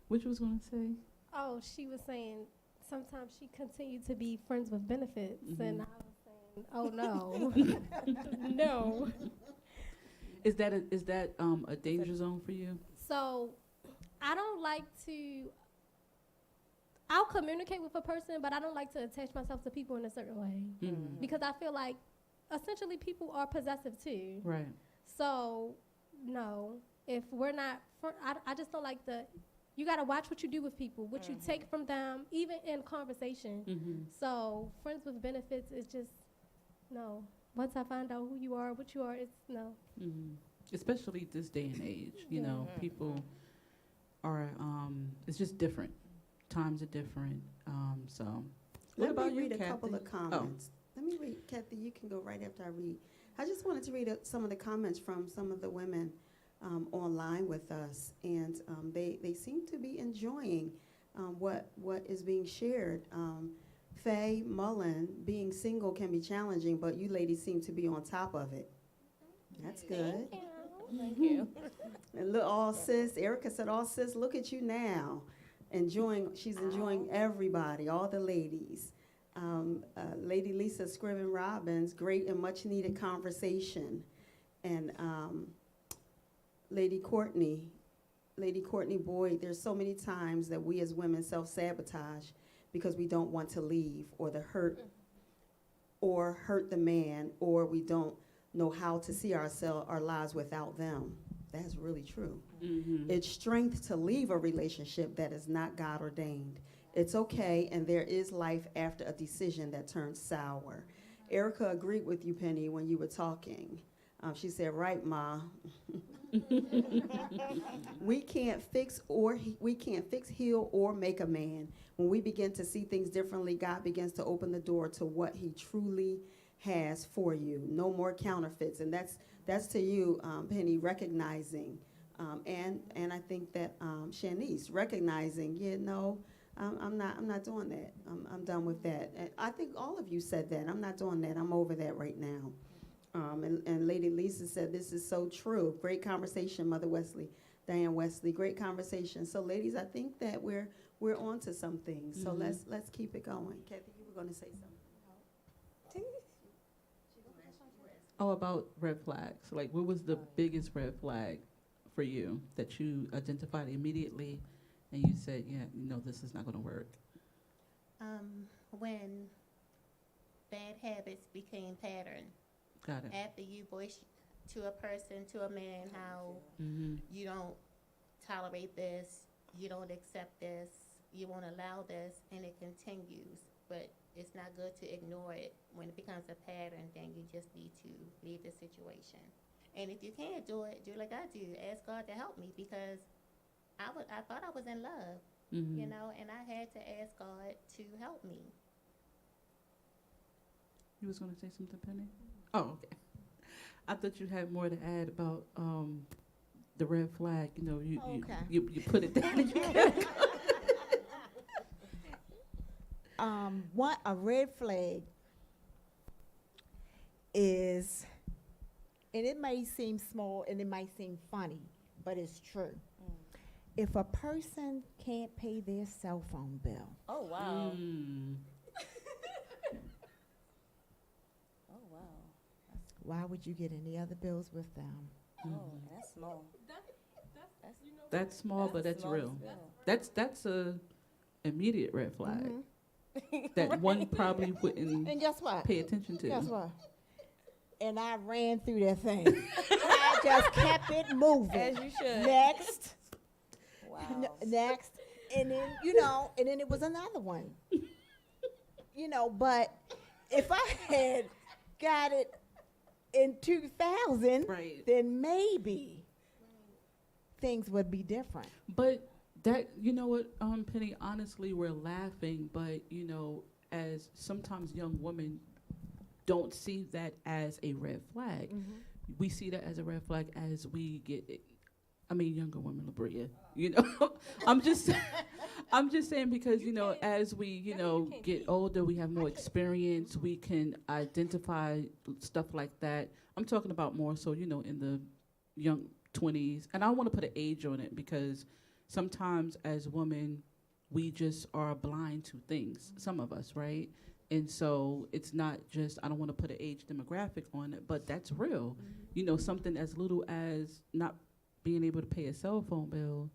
What you was gonna say? Oh, she was saying sometimes she continued to be friends with benefits, and I was saying, oh no, no. Is that a danger zone for you? So I don't like to. I'll communicate with a person, but I don't like to attach myself to people in a certain way Mm-hmm. because I feel like essentially people are possessive too. Right. So no, if we're not, I just don't like the. You gotta watch what you do with people, what you take from them, even in conversation. Mm-hmm. So friends with benefits is just no. Once I find out who you are, what you are, it's no. Mm-hmm. Especially this day and age, you know, people are. It's just different. Times are different. So. What Let about me you, read a Kathy? couple of comments. Let me read, Kathy, you can go right after I read. I just wanted to read some of the comments from some of the women online with us, and they seem to be enjoying what is being shared. Faye Mullen, being single can be challenging, but you ladies seem to be on top of it. That's good. Thank you. And look, all sis, Erica said, all sis, look at you now. She's enjoying everybody, all the ladies. Lady Lisa Scriven Robbins, great and much needed conversation. And Lady Courtney Boyd, there's so many times that we as women self-sabotage because we don't want to leave or hurt the man, or we don't know how to see our lives without them. That's really true. Mm-hmm. It's strength to leave a relationship that is not God ordained. It's okay, and there is life after a decision that turns sour. Erica agreed with you, Penny, when you were talking. She said, right, Ma. We can't fix, heal, or make a man. When we begin to see things differently, God begins to open the door to what he truly has for you. No more counterfeits. And that's to you, Penny, recognizing. And I think that Shanice, recognizing, I'm not doing that. I'm done with that. And I think all of you said that. I'm not doing that. I'm over that right now. And Lady Lisa said, this is so true. Great conversation, Mother Wesley, Diane Wesley. Great conversation. So, ladies, I think that we're on to some things. So let's keep it going. Kathy, you were going to say something. Oh, about red flags. Like, what was the biggest red flag for you that you identified immediately and you said, this is not going to work? When bad habits became pattern. Got it. After you voice to a person, to a man, how Mm-hmm. you don't tolerate this, you don't accept this, you won't allow this, and it continues. But it's not good to ignore it. When it becomes a pattern, then you just need to leave the situation. And if you can't do it, do like I do. Ask God to help me, because I thought I was in love, Mm-hmm. and I had to ask God to help me. You was going to say something, Penny? Oh, okay. I thought you had more to add about the red flag. You put it down and you kept A red flag is, and it may seem small and it might seem funny, but it's true. If a person can't pay their cell phone bill, Oh wow. Mm. Oh wow. why would you get any other bills with them? Oh, that's small. That's small, but that's small real. as well. That's a immediate red flag Mhm. that one probably wouldn't And guess what? pay attention to. Guess what? And I ran through that thing. I just kept it moving. As you should. Next. Wow. Next, and then and then it was another one. But if I had got it in 2000, Right. then maybe things would be different. But that, you know what, Penny, honestly, we're laughing, but, as sometimes young women don't see that as a red flag. We see that as a red flag as we get younger women, LaBria, I'm just I'm just saying because, you know, can't- as we, you that mean know, you can't get cheat. older, we have more experience, we can identify stuff like that. I'm talking about more so, you know, in the young 20s. And I don't want to put an age on it because sometimes as women, we just are blind to things, some of us, right? And so it's not just, I don't want to put an age demographic on it, but that's real. You know, something as little as not being able to pay a cell phone bill,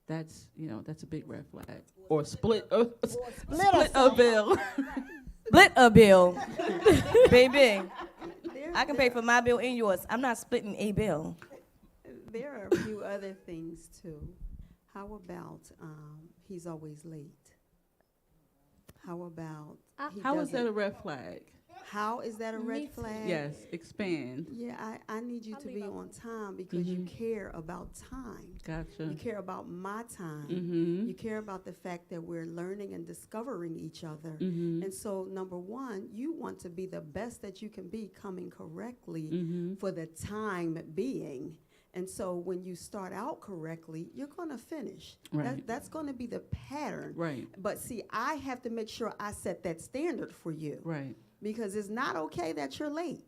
that's, you know, that's a big red flag. Or split a bill. Split a bill. Baby, There- I can pay for my bill and yours. I'm not splitting a bill. There are a few other things too. How about he's always late? How about he How is that doesn't- a red flag? How is that a Me red too. flag? Yes, expand. Yeah, I need you I'll to leave be out on time because you Mhm. care about time. Gotcha. You care about my time. Mm-hmm. You care about the fact that we're learning and discovering each other. Mm-hmm. And so, number one, you want to be the best that you can be coming correctly Mm-hmm. for the time being. And so, when you start out correctly, you're going to finish. Right. That's going to be the pattern. Right. But see, I have to make sure I set that standard for you Right. because it's not okay that you're late.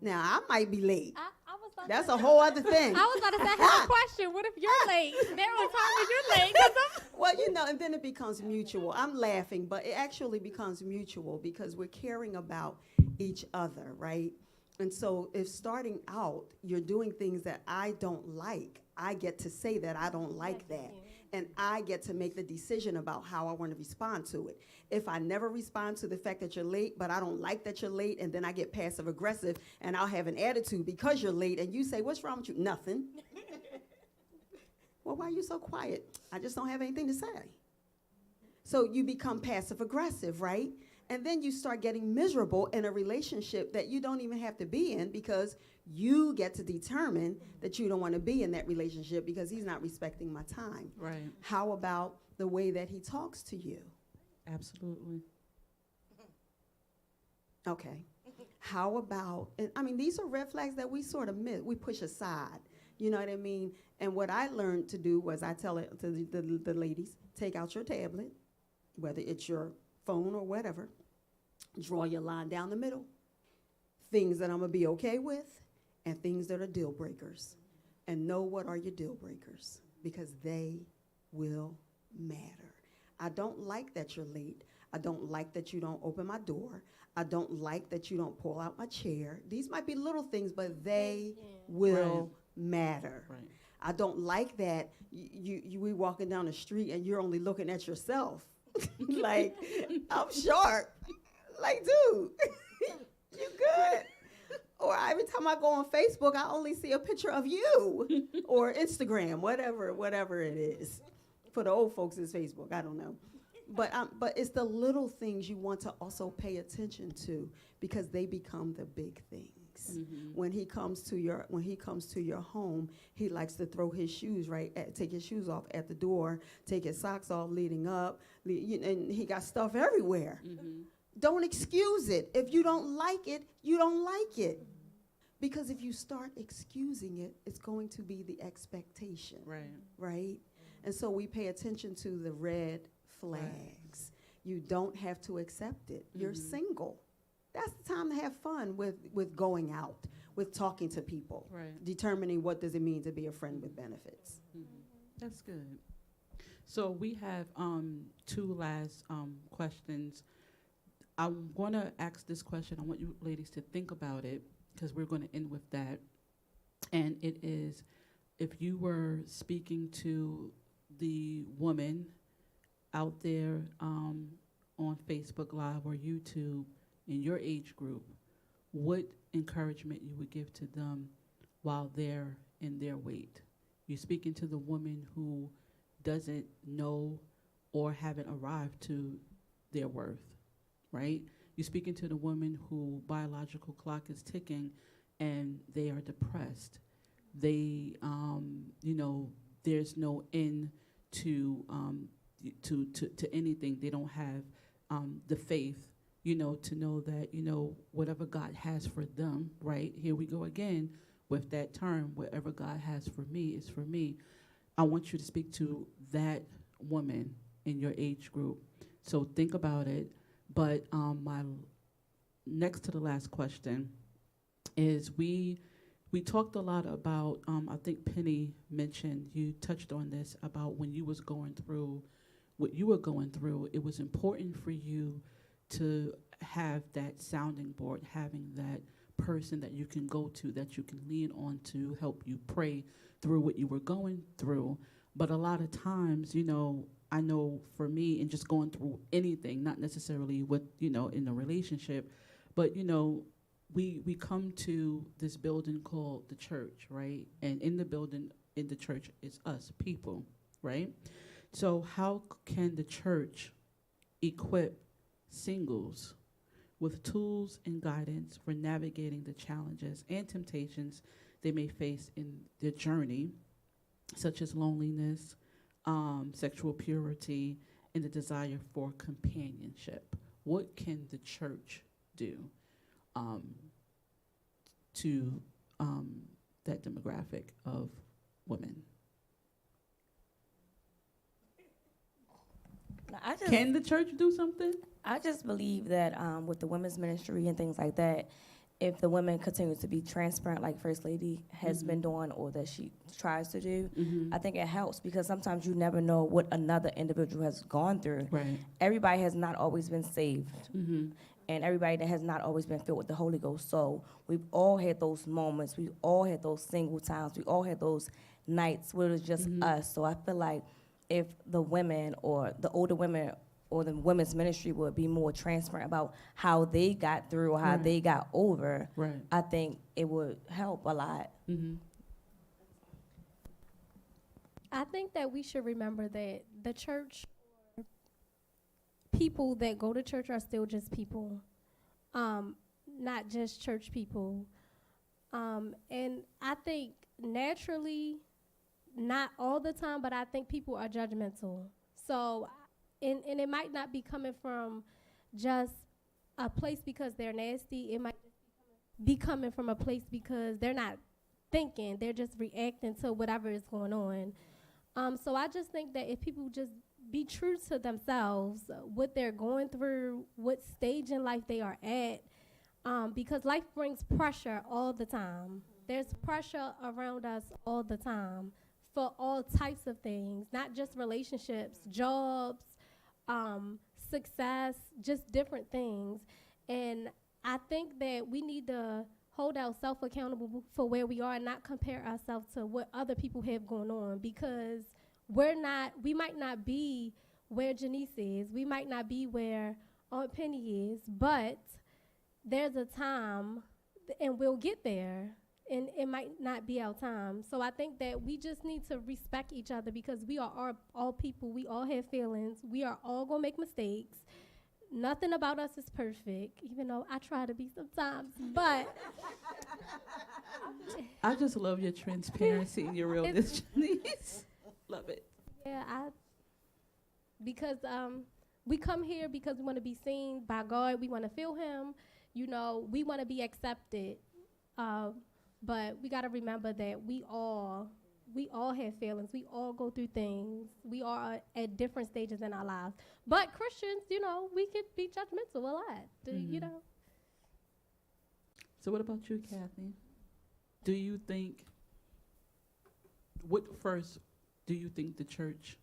Now, I might be late. I was about That's to a whole other thing. I was about to say, I have a question. What if you're late? They're on time and you're late. 'Cause I'm- Well, you know, and then it becomes mutual. I'm laughing, but it actually becomes mutual because we're caring about each other, right? And so if starting out, you're doing things that I don't like, I get to say that I don't like that. And I get to make the decision about how I want to respond to it. If I never respond to the fact that you're late, but I don't like that you're late, and then I get passive aggressive and I'll have an attitude because you're late, and you say, "What's wrong with you?" "Nothing." "Well, why are you so quiet?" "I just don't have anything to say." So you become passive aggressive, right? And then you start getting miserable in a relationship that you don't even have to be in because you get to determine that you don't want to be in that relationship because he's not respecting my time. Right. How about the way that he talks to you? Absolutely. Okay. How about, and I mean, these are red flags that we sort of miss, we push aside. You know what I mean? And what I learned to do was I tell it to the ladies, take out your tablet, whether it's your phone or whatever, draw your line down the middle. Things that I'm going to be okay with and things that are deal breakers. And know what are your deal breakers because they will matter. I don't like that you're late. I don't like that you don't open my door. I don't like that you don't pull out my chair. These might be little things, but they will matter. Right. I don't like that you we walking down the street and you're only looking at yourself. Like, I'm sharp. Like, dude, you good? Or every time I go on Facebook, I only see a picture of you. Or Instagram, whatever it is. For the old folks, it's Facebook. I don't know. But it's the little things you want to also pay attention to because they become the big things. Mm-hmm. When he comes to your home, he likes to throw his shoes take his shoes off at the door, take his socks off leading up, and he got stuff everywhere. Mm-hmm. Don't excuse it. If you don't like it, you don't like it. Because if you start excusing it, it's going to be the expectation, Right. right? And so we pay attention to the red flags. You don't have to accept it. You're Mhm. single. That's the time to have fun with going out, with talking to people, Right. determining what does it mean to be a friend with benefits. Mm-hmm. That's good. So we have two last questions. I'm going to ask this question. I want you ladies to think about it because we're going to end with that. And it is, if you were speaking to the woman out there on Facebook Live or YouTube in your age group, what encouragement you would give to them while they're in their weight? You're speaking to the woman who doesn't know or haven't arrived to their worth, right? You're speaking to the woman who biological clock is ticking and they are depressed. They, there's no end to anything. They don't have the faith, to know that, whatever God has for them, right? Here we go again with that term, whatever God has for me is for me. I want you to speak to that woman in your age group. So think about it. But my next to the last question is we talked a lot about, I think Penny mentioned, you touched on this, about when you was going through what you were going through, it was important for you to have that sounding board, having that person that you can go to, that you can lean on to help you pray through what you were going through. But a lot of times, you know, I know for me, and just going through anything, not necessarily with, you know, in a relationship, but, you know, we come to this building called the church, right? And in the building, in the church, is us, people, right? So how can the church equip singles with tools and guidance for navigating the challenges and temptations they may face in their journey, such as loneliness, sexual purity, and the desire for companionship? What can the church do to that demographic of women? Can the church do something? I just believe that with the women's ministry and things like that, if the women continue to be transparent, like First Lady has been doing or that she tries to do, I think it helps, because sometimes you never know what another individual has gone through. Right. Everybody has not always been saved, and everybody that has not always been filled with the Holy Ghost. So we've all had those moments. We've all had those single times. We all had those nights where it was just us. So I feel like if the women or the older women or the women's ministry would be more transparent about how they got through or how they got over, I think it would help a lot. I think that we should remember that the church, people that go to church are still just people, not just church people. And I think naturally, not all the time, but I think people are judgmental. So, and it might not be coming from just a place because they're nasty. It might be coming from a place because they're not thinking. They're just reacting to whatever is going on. So I just think that if people just be true to themselves, what they're going through, what stage in life they are at, because life brings pressure all the time. There's pressure around us all the time for all types of things, not just relationships, jobs, success, just different things. And I think that we need to hold ourselves accountable for where we are and not compare ourselves to what other people have going on, because we might not be where Janice is, we might not be where Aunt Penny is, but there's a time and we'll get there, and it might not be our time. So I think that we just need to respect each other, because we are all people. We all have feelings. We are all going to make mistakes. Nothing about us is perfect, even though I try to be sometimes. But I just love your transparency and your realness, Janice. Love it. yeah, because we come here because we want to be seen by God. We want to feel Him. You know, we want to be accepted. But we got to remember that we all have feelings. We all go through things. We are at different stages in our lives. But Christians, you know, we could be judgmental a lot, you know. So what about you, Kathy? Do you think the church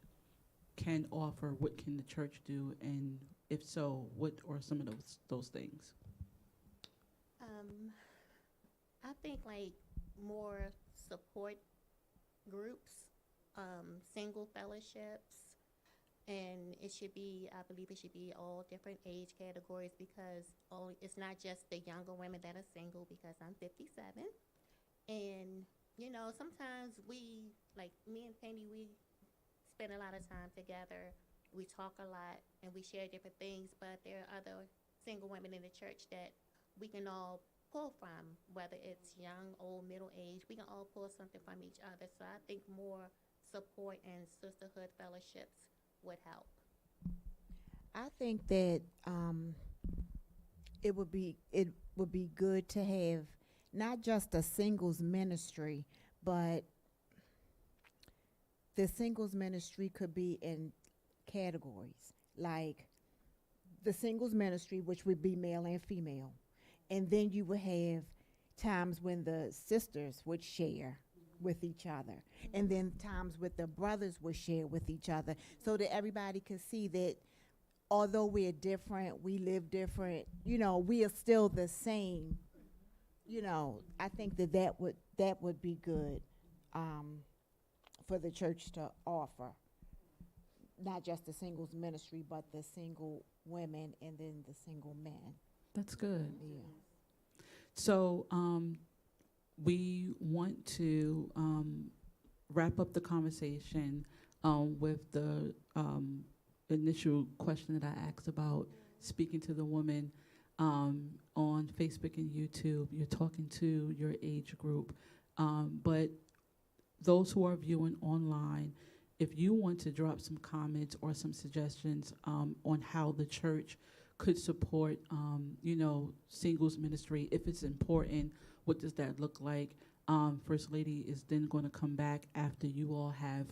can offer? What can the church do? And if so, what are some of those things? I think like more support groups, single fellowships, and I believe it should be all different age categories, because it's not just the younger women that are single, because I'm 57. And, you know, sometimes me and Penny, we spend a lot of time together. We talk a lot and we share different things, but there are other single women in the church that we can all pull from, whether it's young, old, middle age. We can all pull something from each other. So I think more support and sisterhood fellowships would help. I think that it would be good to have not just a singles ministry, but the singles ministry categories, like the singles ministry, which would be male and female. And then you would have times when the sisters would share with each other. And then times with the brothers would share with each other, so that everybody could see that although we're different, we live different, we are still the same. I think that would be good for the church to offer. Not just the singles ministry, but the single women and then the single men. That's good. Yeah. So we want to wrap up the conversation with the initial question that I asked about speaking to the woman on Facebook and YouTube. You're talking to your age group, but those who are viewing online, if you want to drop some comments or some suggestions on how the church could support, singles ministry, if it's important, what does that look like? First Lady is then going to come back after you all have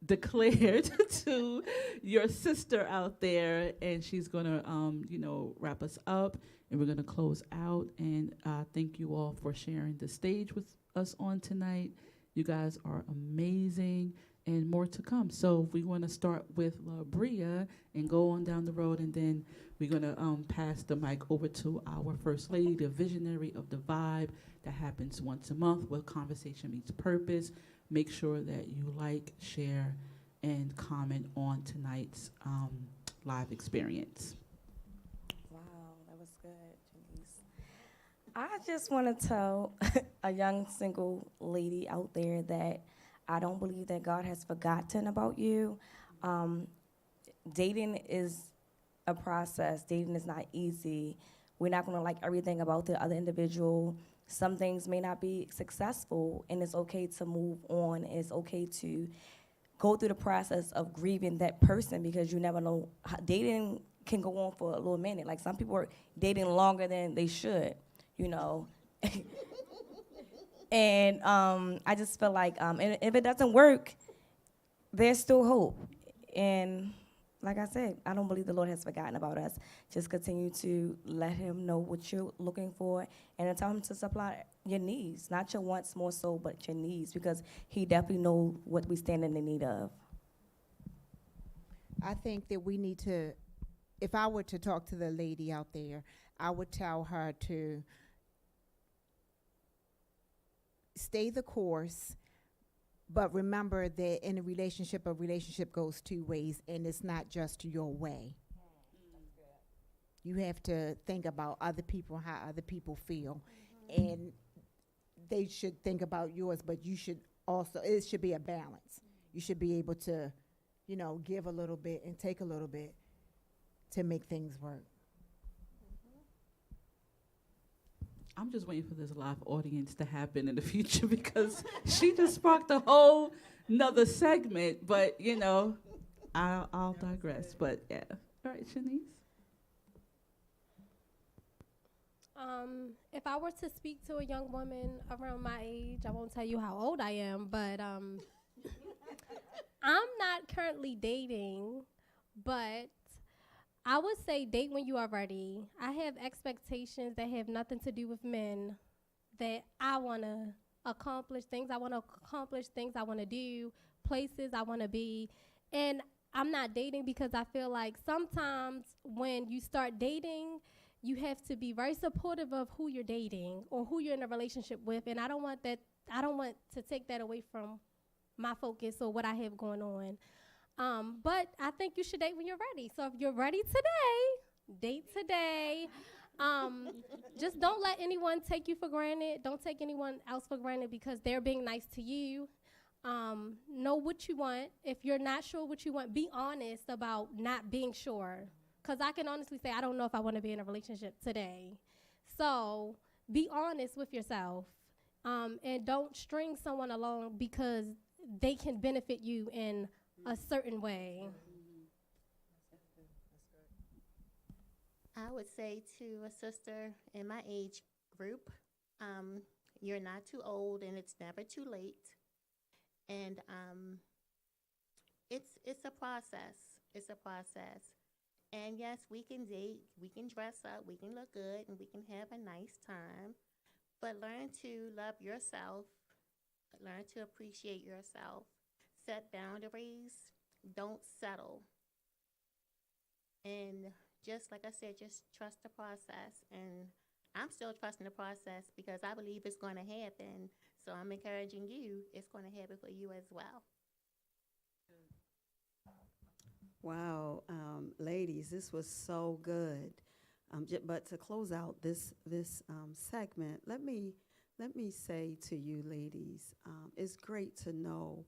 declared to your sister out there, and she's going to, wrap us up, and we're going to close out. And thank you all for sharing the stage with us on tonight. You guys are amazing, and more to come. So we want to start with La Bria and go on down the road, and then we're going to pass the mic over to our First Lady, the visionary of the Vibe that happens once a month where conversation meets purpose. Make sure that you like, share, and comment on tonight's live experience. Wow, that was good, Janice. I just want to tell a young single lady out there that I don't believe that God has forgotten about you. Dating is a process. Dating is not easy. We're not going to like everything about the other individual. Some things may not be successful, and it's okay to move on. It's okay to go through the process of grieving that person, because you never know. Dating can go on for a little minute. Like, some people are dating longer than they should, And I just feel like, and if it doesn't work, there's still hope. And like I said, I don't believe the Lord has forgotten about us. Just continue to let him know what you're looking for, and then tell him to supply your needs, not your wants more so, but your needs, because he definitely knows what we stand in the need of. I think that we need to, if I were to talk to the lady out there, I would tell her to stay the course, but remember that in a relationship goes two ways, and it's not just your way. You have to think about other people, how other people feel, and they should think about yours, but you should also, it should be a balance. You should be able to, give a little bit and take a little bit to make things work. I'm just waiting for this live audience to happen in the future, because she just sparked a whole nother segment. But, I'll digress. But, yeah. All right, Shanice. If I were to speak to a young woman around my age, I won't tell you how old I am, but I'm not currently dating, but I would say date when you are ready. I have expectations that have nothing to do with men, that I want to accomplish, things I want to do, places I want to be. And I'm not dating because I feel like sometimes when you start dating, you have to be very supportive of who you're dating or who you're in a relationship with. And I don't want to take that away from my focus or what I have going on. But I think you should date when you're ready. So if you're ready today, date today. Just don't let anyone take you for granted. Don't take anyone else for granted because they're being nice to you. Know what you want. If you're not sure what you want, be honest about not being sure. Because I can honestly say, I don't know if I want to be in a relationship today. So be honest with yourself. And don't string someone along because they can benefit you in a certain way. I would say to a sister in my age group, you're not too old and it's never too late. And it's a process. It's a process. And yes, we can date, we can dress up, we can look good, and we can have a nice time. But learn to love yourself, learn to appreciate yourself, set boundaries, don't settle. And just like I said, just trust the process. And I'm still trusting the process because I believe it's going to happen. So I'm encouraging you, it's going to happen for you as well. Wow, ladies, this was so good. But to close out this segment, let me say to you, ladies, it's great to know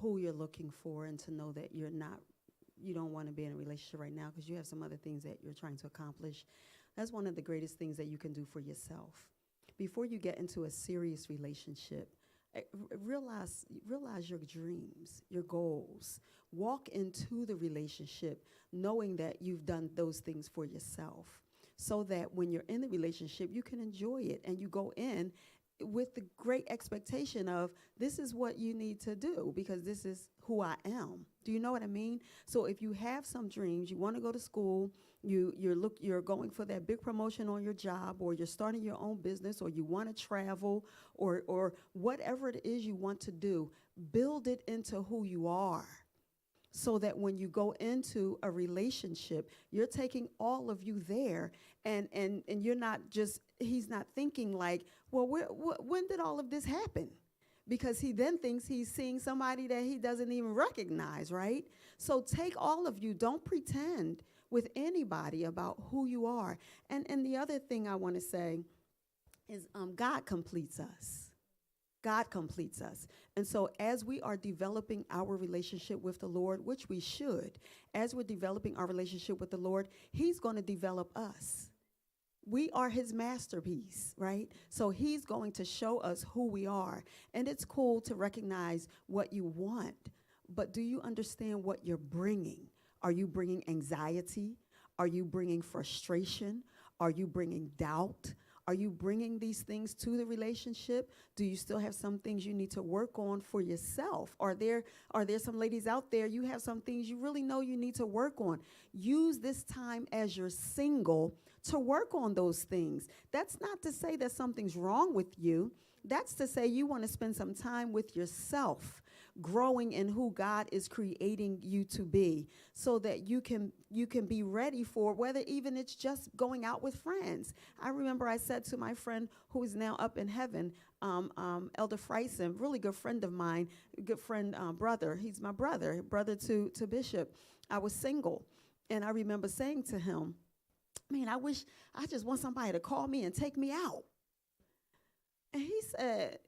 who you're looking for and to know that you don't want to be in a relationship right now because you have some other things that you're trying to accomplish. That's one of the greatest things that you can do for yourself. Before you get into a serious relationship, realize your dreams, your goals. Walk into the relationship knowing that you've done those things for yourself so that when you're in the relationship, you can enjoy it and you go in with the great expectation of this is what you need to do because this is who I am. Do you know what I mean? So if you have some dreams, you want to go to school, you're going for that big promotion on your job, or you're starting your own business, or you want to travel, or whatever it is you want to do, build it into who you are. So that when you go into a relationship, you're taking all of you there, and you're not just, he's not thinking like, well, when did all of this happen? Because he then thinks he's seeing somebody that he doesn't even recognize, right? So take all of you. Don't pretend with anybody about who you are. And the other thing I want to say is God completes us. God completes us. And so as we are developing our relationship with the Lord, which we should, as we're developing our relationship with the Lord, he's going to develop us. We are his masterpiece, right? So he's going to show us who we are. And it's cool to recognize what you want, but do you understand what you're bringing? Are you bringing anxiety? Are you bringing frustration? Are you bringing doubt? Are you bringing these things to the relationship? Do you still have some things you need to work on for yourself? Are there some ladies out there, you have some things you really know you need to work on? Use this time as you're single to work on those things. That's not to say that something's wrong with you. That's to say you want to spend some time with yourself, growing in who God is creating you to be, so that you can be ready for whether even it's just going out with friends. I remember I said to my friend who is now up in heaven, Elder Freisen, really good friend of mine, good friend, brother. He's my brother to Bishop. I was single, and I remember saying to him, man, I just want somebody to call me and take me out. And he said,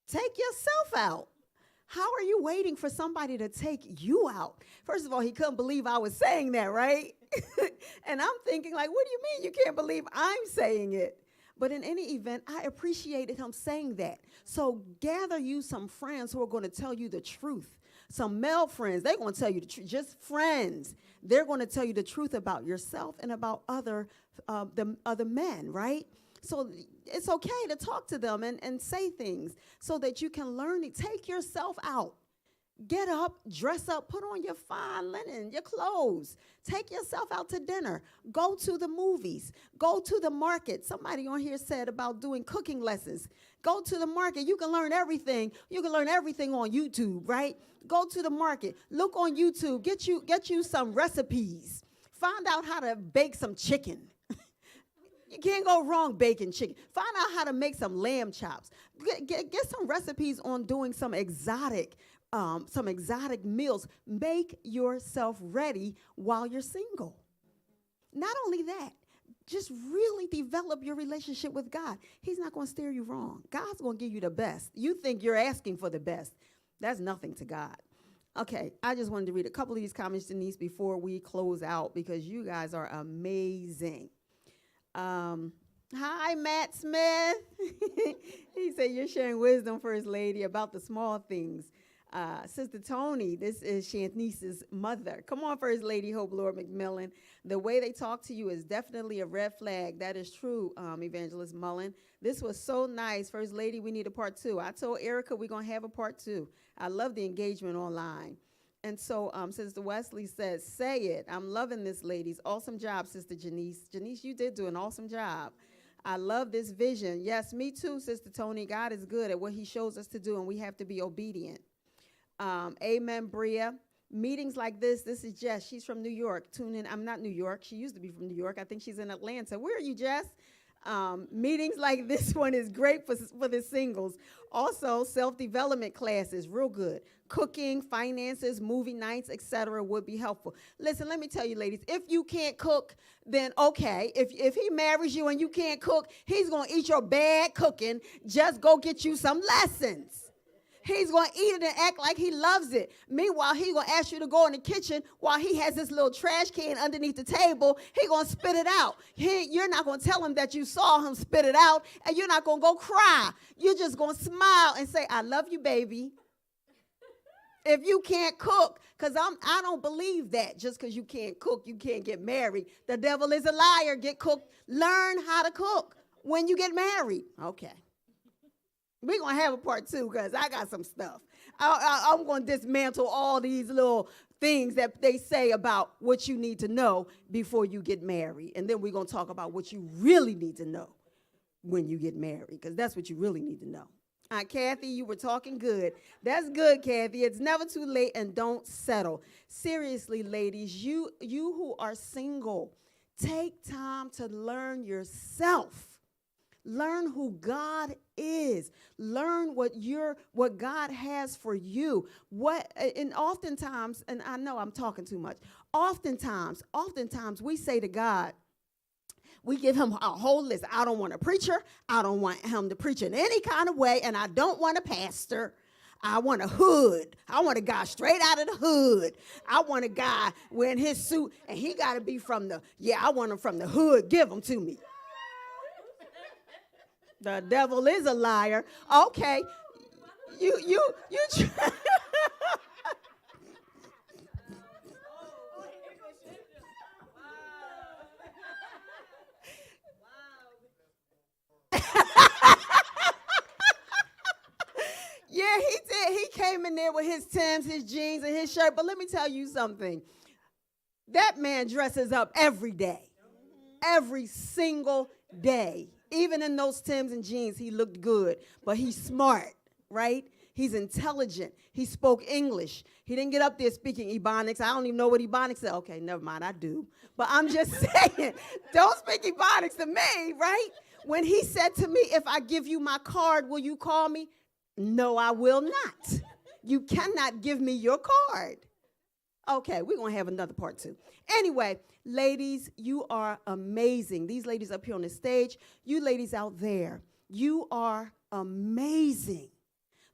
take yourself out. How are you waiting for somebody to take you out? First of all, he couldn't believe I was saying that, right? And I'm thinking, like, what do you mean you can't believe I'm saying it? But in any event, I appreciated him saying that. So gather you some friends who are going to tell you the truth. Some male friends, they're going to tell you the truth. Just friends. They're going to tell you the truth about yourself and about other men, right? So it's okay to talk to them and say things so that you can learn it. Take yourself out. Get up, dress up, put on your fine linen, your clothes. Take yourself out to dinner. Go to the movies. Go to the market. Somebody on here said about doing cooking lessons. Go to the market. You can learn everything. You can learn everything on YouTube, right? Go to the market. Look on YouTube. Get you some recipes. Find out how to bake some chicken. You can't go wrong baking chicken. Find out how to make some lamb chops. Get some recipes on doing some exotic meals. Make yourself ready while you're single. Not only that, just really develop your relationship with God. He's not going to steer you wrong. God's going to give you the best. You think you're asking for the best. That's nothing to God. Okay, I just wanted to read a couple of these comments, Denise, before we close out, because you guys are amazing. Hi, Matt Smith. He said, you're sharing wisdom, First Lady, about the small things. Sister Tony, this is Shanice's mother. Come on, First Lady Hope Lord McMillan. The way they talk to you is definitely a red flag. That is true, Evangelist Mullen. This was so nice. First Lady, we need a part 2. I told Erica we're going to have a part 2. I love the engagement online. And so Sister Wesley says, say it. I'm loving this, ladies. Awesome job, Sister Janice. Janice, you did do an awesome job. I love this vision. Yes, me too, Sister Tony. God is good at what he shows us to do, and we have to be obedient. Amen, Bria. Meetings like this is Jess. She's from New York. Tune in. I'm not New York. She used to be from New York. I think she's in Atlanta. Where are you, Jess? Meetings like this one is great for the singles. Also, self-development classes, real good. Cooking, finances, movie nights, etc. would be helpful. Listen, let me tell you, ladies, if you can't cook, then okay. If he marries you and you can't cook, he's going to eat your bad cooking. Just go get you some lessons. He's going to eat it and act like he loves it. Meanwhile, he's going to ask you to go in the kitchen while he has this little trash can underneath the table. He's going to spit it out. You're not going to tell him that you saw him spit it out, and you're not going to go cry. You're just going to smile and say, I love you, baby. If you can't cook, because I don't believe that just because you can't cook, you can't get married. The devil is a liar. Get cooked. Learn how to cook when you get married. Okay. We're going to have a part 2 because I got some stuff. I'm going to dismantle all these little things that they say about what you need to know before you get married. And then we're going to talk about what you really need to know when you get married, because that's what you really need to know. Kathy, you were talking good. That's good, Kathy. It's never too late, and don't settle. Seriously, ladies, you who are single, take time to learn yourself. Learn who God is. Learn what God has for you. And oftentimes, and I know I'm talking too much, oftentimes we say to God, we give him a whole list. I don't want a preacher. I don't want him to preach in any kind of way, and I don't want a pastor. I want a hood. I want a guy straight out of the hood. I want a guy wearing his suit, and he got to be I want him from the hood. Give him to me. The devil is a liar. Okay. You Yeah, he did. He came in there with his Timbs, his jeans, and his shirt. But let me tell you something. That man dresses up every day. Every single day. Even in those Timbs and jeans, he looked good. But he's smart, right? He's intelligent. He spoke English. He didn't get up there speaking Ebonics. I don't even know what Ebonics is. Okay, never mind, I do. But I'm just saying, don't speak Ebonics to me, right? When he said to me, if I give you my card, will you call me? No, I will not. You cannot give me your card. Okay, we're going to have another part 2. Anyway, ladies, you are amazing. These ladies up here on the stage, you ladies out there, you are amazing.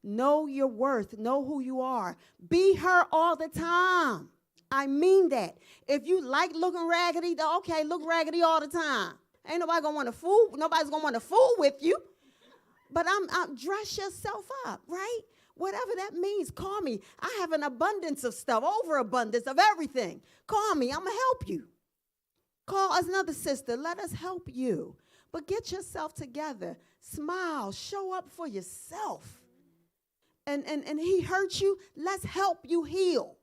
Know your worth. Know who you are. Be her all the time. I mean that. If you like looking raggedy, okay, look raggedy all the time. Ain't nobody going to want to fool. Nobody's going to want to fool with you. But dress yourself up, right? Whatever that means, call me. I have an abundance of stuff, overabundance of everything. Call me. I'm going to help you. Call us another sister. Let us help you. But get yourself together. Smile. Show up for yourself. And he hurt you. Let's help you heal.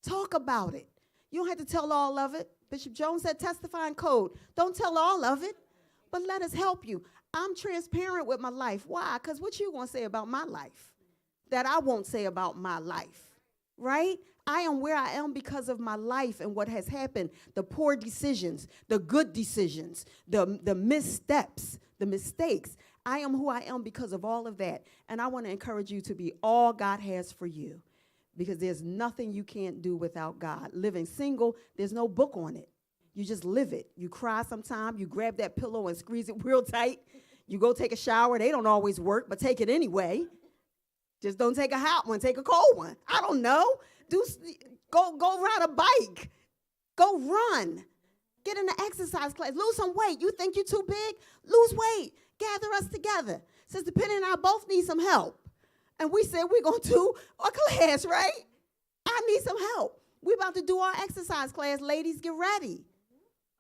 Talk about it. You don't have to tell all of it. Bishop Jones said testify in code. Don't tell all of it, but let us help you. I'm transparent with my life. Why? Because what you going to say about my life that I won't say about my life, right? I am where I am because of my life and what has happened, the poor decisions, the good decisions, the missteps, the mistakes. I am who I am because of all of that. And I want to encourage you to be all God has for you, because there's nothing you can't do without God. Living single, there's no book on it. You just live it. You cry sometime. You grab that pillow and squeeze it real tight. You go take a shower. They don't always work, but take it anyway. Just don't take a hot one. Take a cold one. I don't know. Go ride a bike. Go run. Get in the exercise class. Lose some weight. You think you're too big? Lose weight. Gather us together. Sister Penny and I both need some help. And we said we're going to do a class, right? I need some help. We're about to do our exercise class. Ladies, get ready.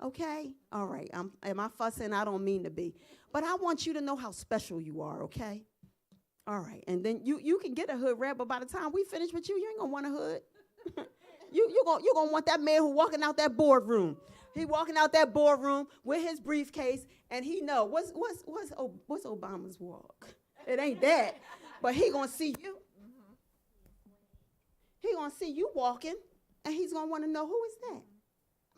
Okay? All right. Am I fussing? I don't mean to be. But I want you to know how special you are, okay? All right. And then you can get a hood wrap, but by the time we finish with you, you ain't going to want a hood. You're gonna want that man who walking out that boardroom. He walking out that boardroom with his briefcase, and he know what's Obama's walk. It ain't that, but he gonna see you. He gonna see you walking, and he's gonna want to know, who is that?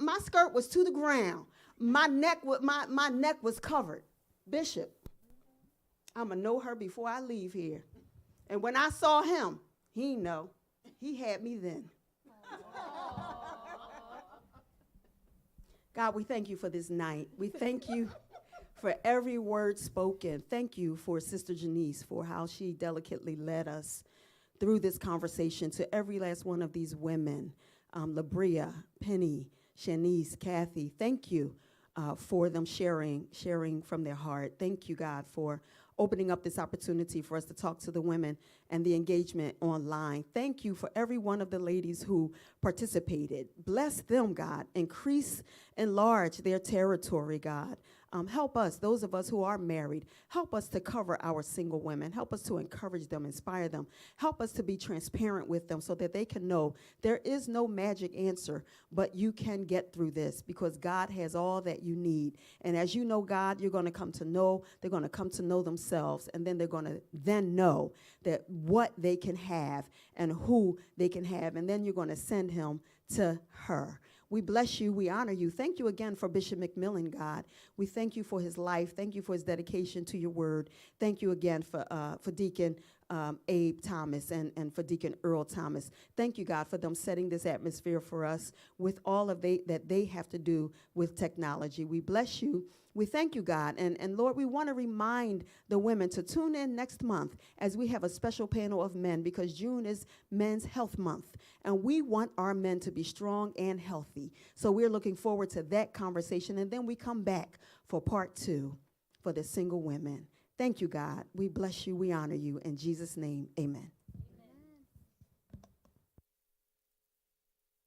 My skirt was to the ground. My neck was covered. Bishop, I'ma know her before I leave here. And when I saw him, he know. He had me then. God, we thank you for this night. We thank you for every word spoken. Thank you for Sister Janice, for how she delicately led us through this conversation, to every last one of these women, Labria, Penny, Shanice, Kathy. Thank you for them sharing from their heart. Thank you, God, for opening up this opportunity for us to talk to the women and the engagement online. Thank you for every one of the ladies who participated. Bless them, God. Enlarge their territory, God. Help us, those of us who are married, help us to cover our single women. Help us to encourage them, inspire them. Help us to be transparent with them so that they can know there is no magic answer, but you can get through this because God has all that you need. And as you know God, they're going to come to know themselves, and then they're going to then know that what they can have and who they can have, and then you're going to send him to her. We bless you. We honor you. Thank you again for Bishop McMillan, God. We thank you for his life. Thank you for his dedication to your word. Thank you again for Deacon Abe Thomas and for Deacon Earl Thomas. Thank you, God, for them setting this atmosphere for us with all of that they have to do with technology. We bless you. We thank you, God. And Lord, we want to remind the women to tune in next month as we have a special panel of men, because June is Men's Health Month. And we want our men to be strong and healthy. So we're looking forward to that conversation. And then we come back for part 2 for the single women. Thank you, God. We bless you. We honor you. In Jesus' name, amen.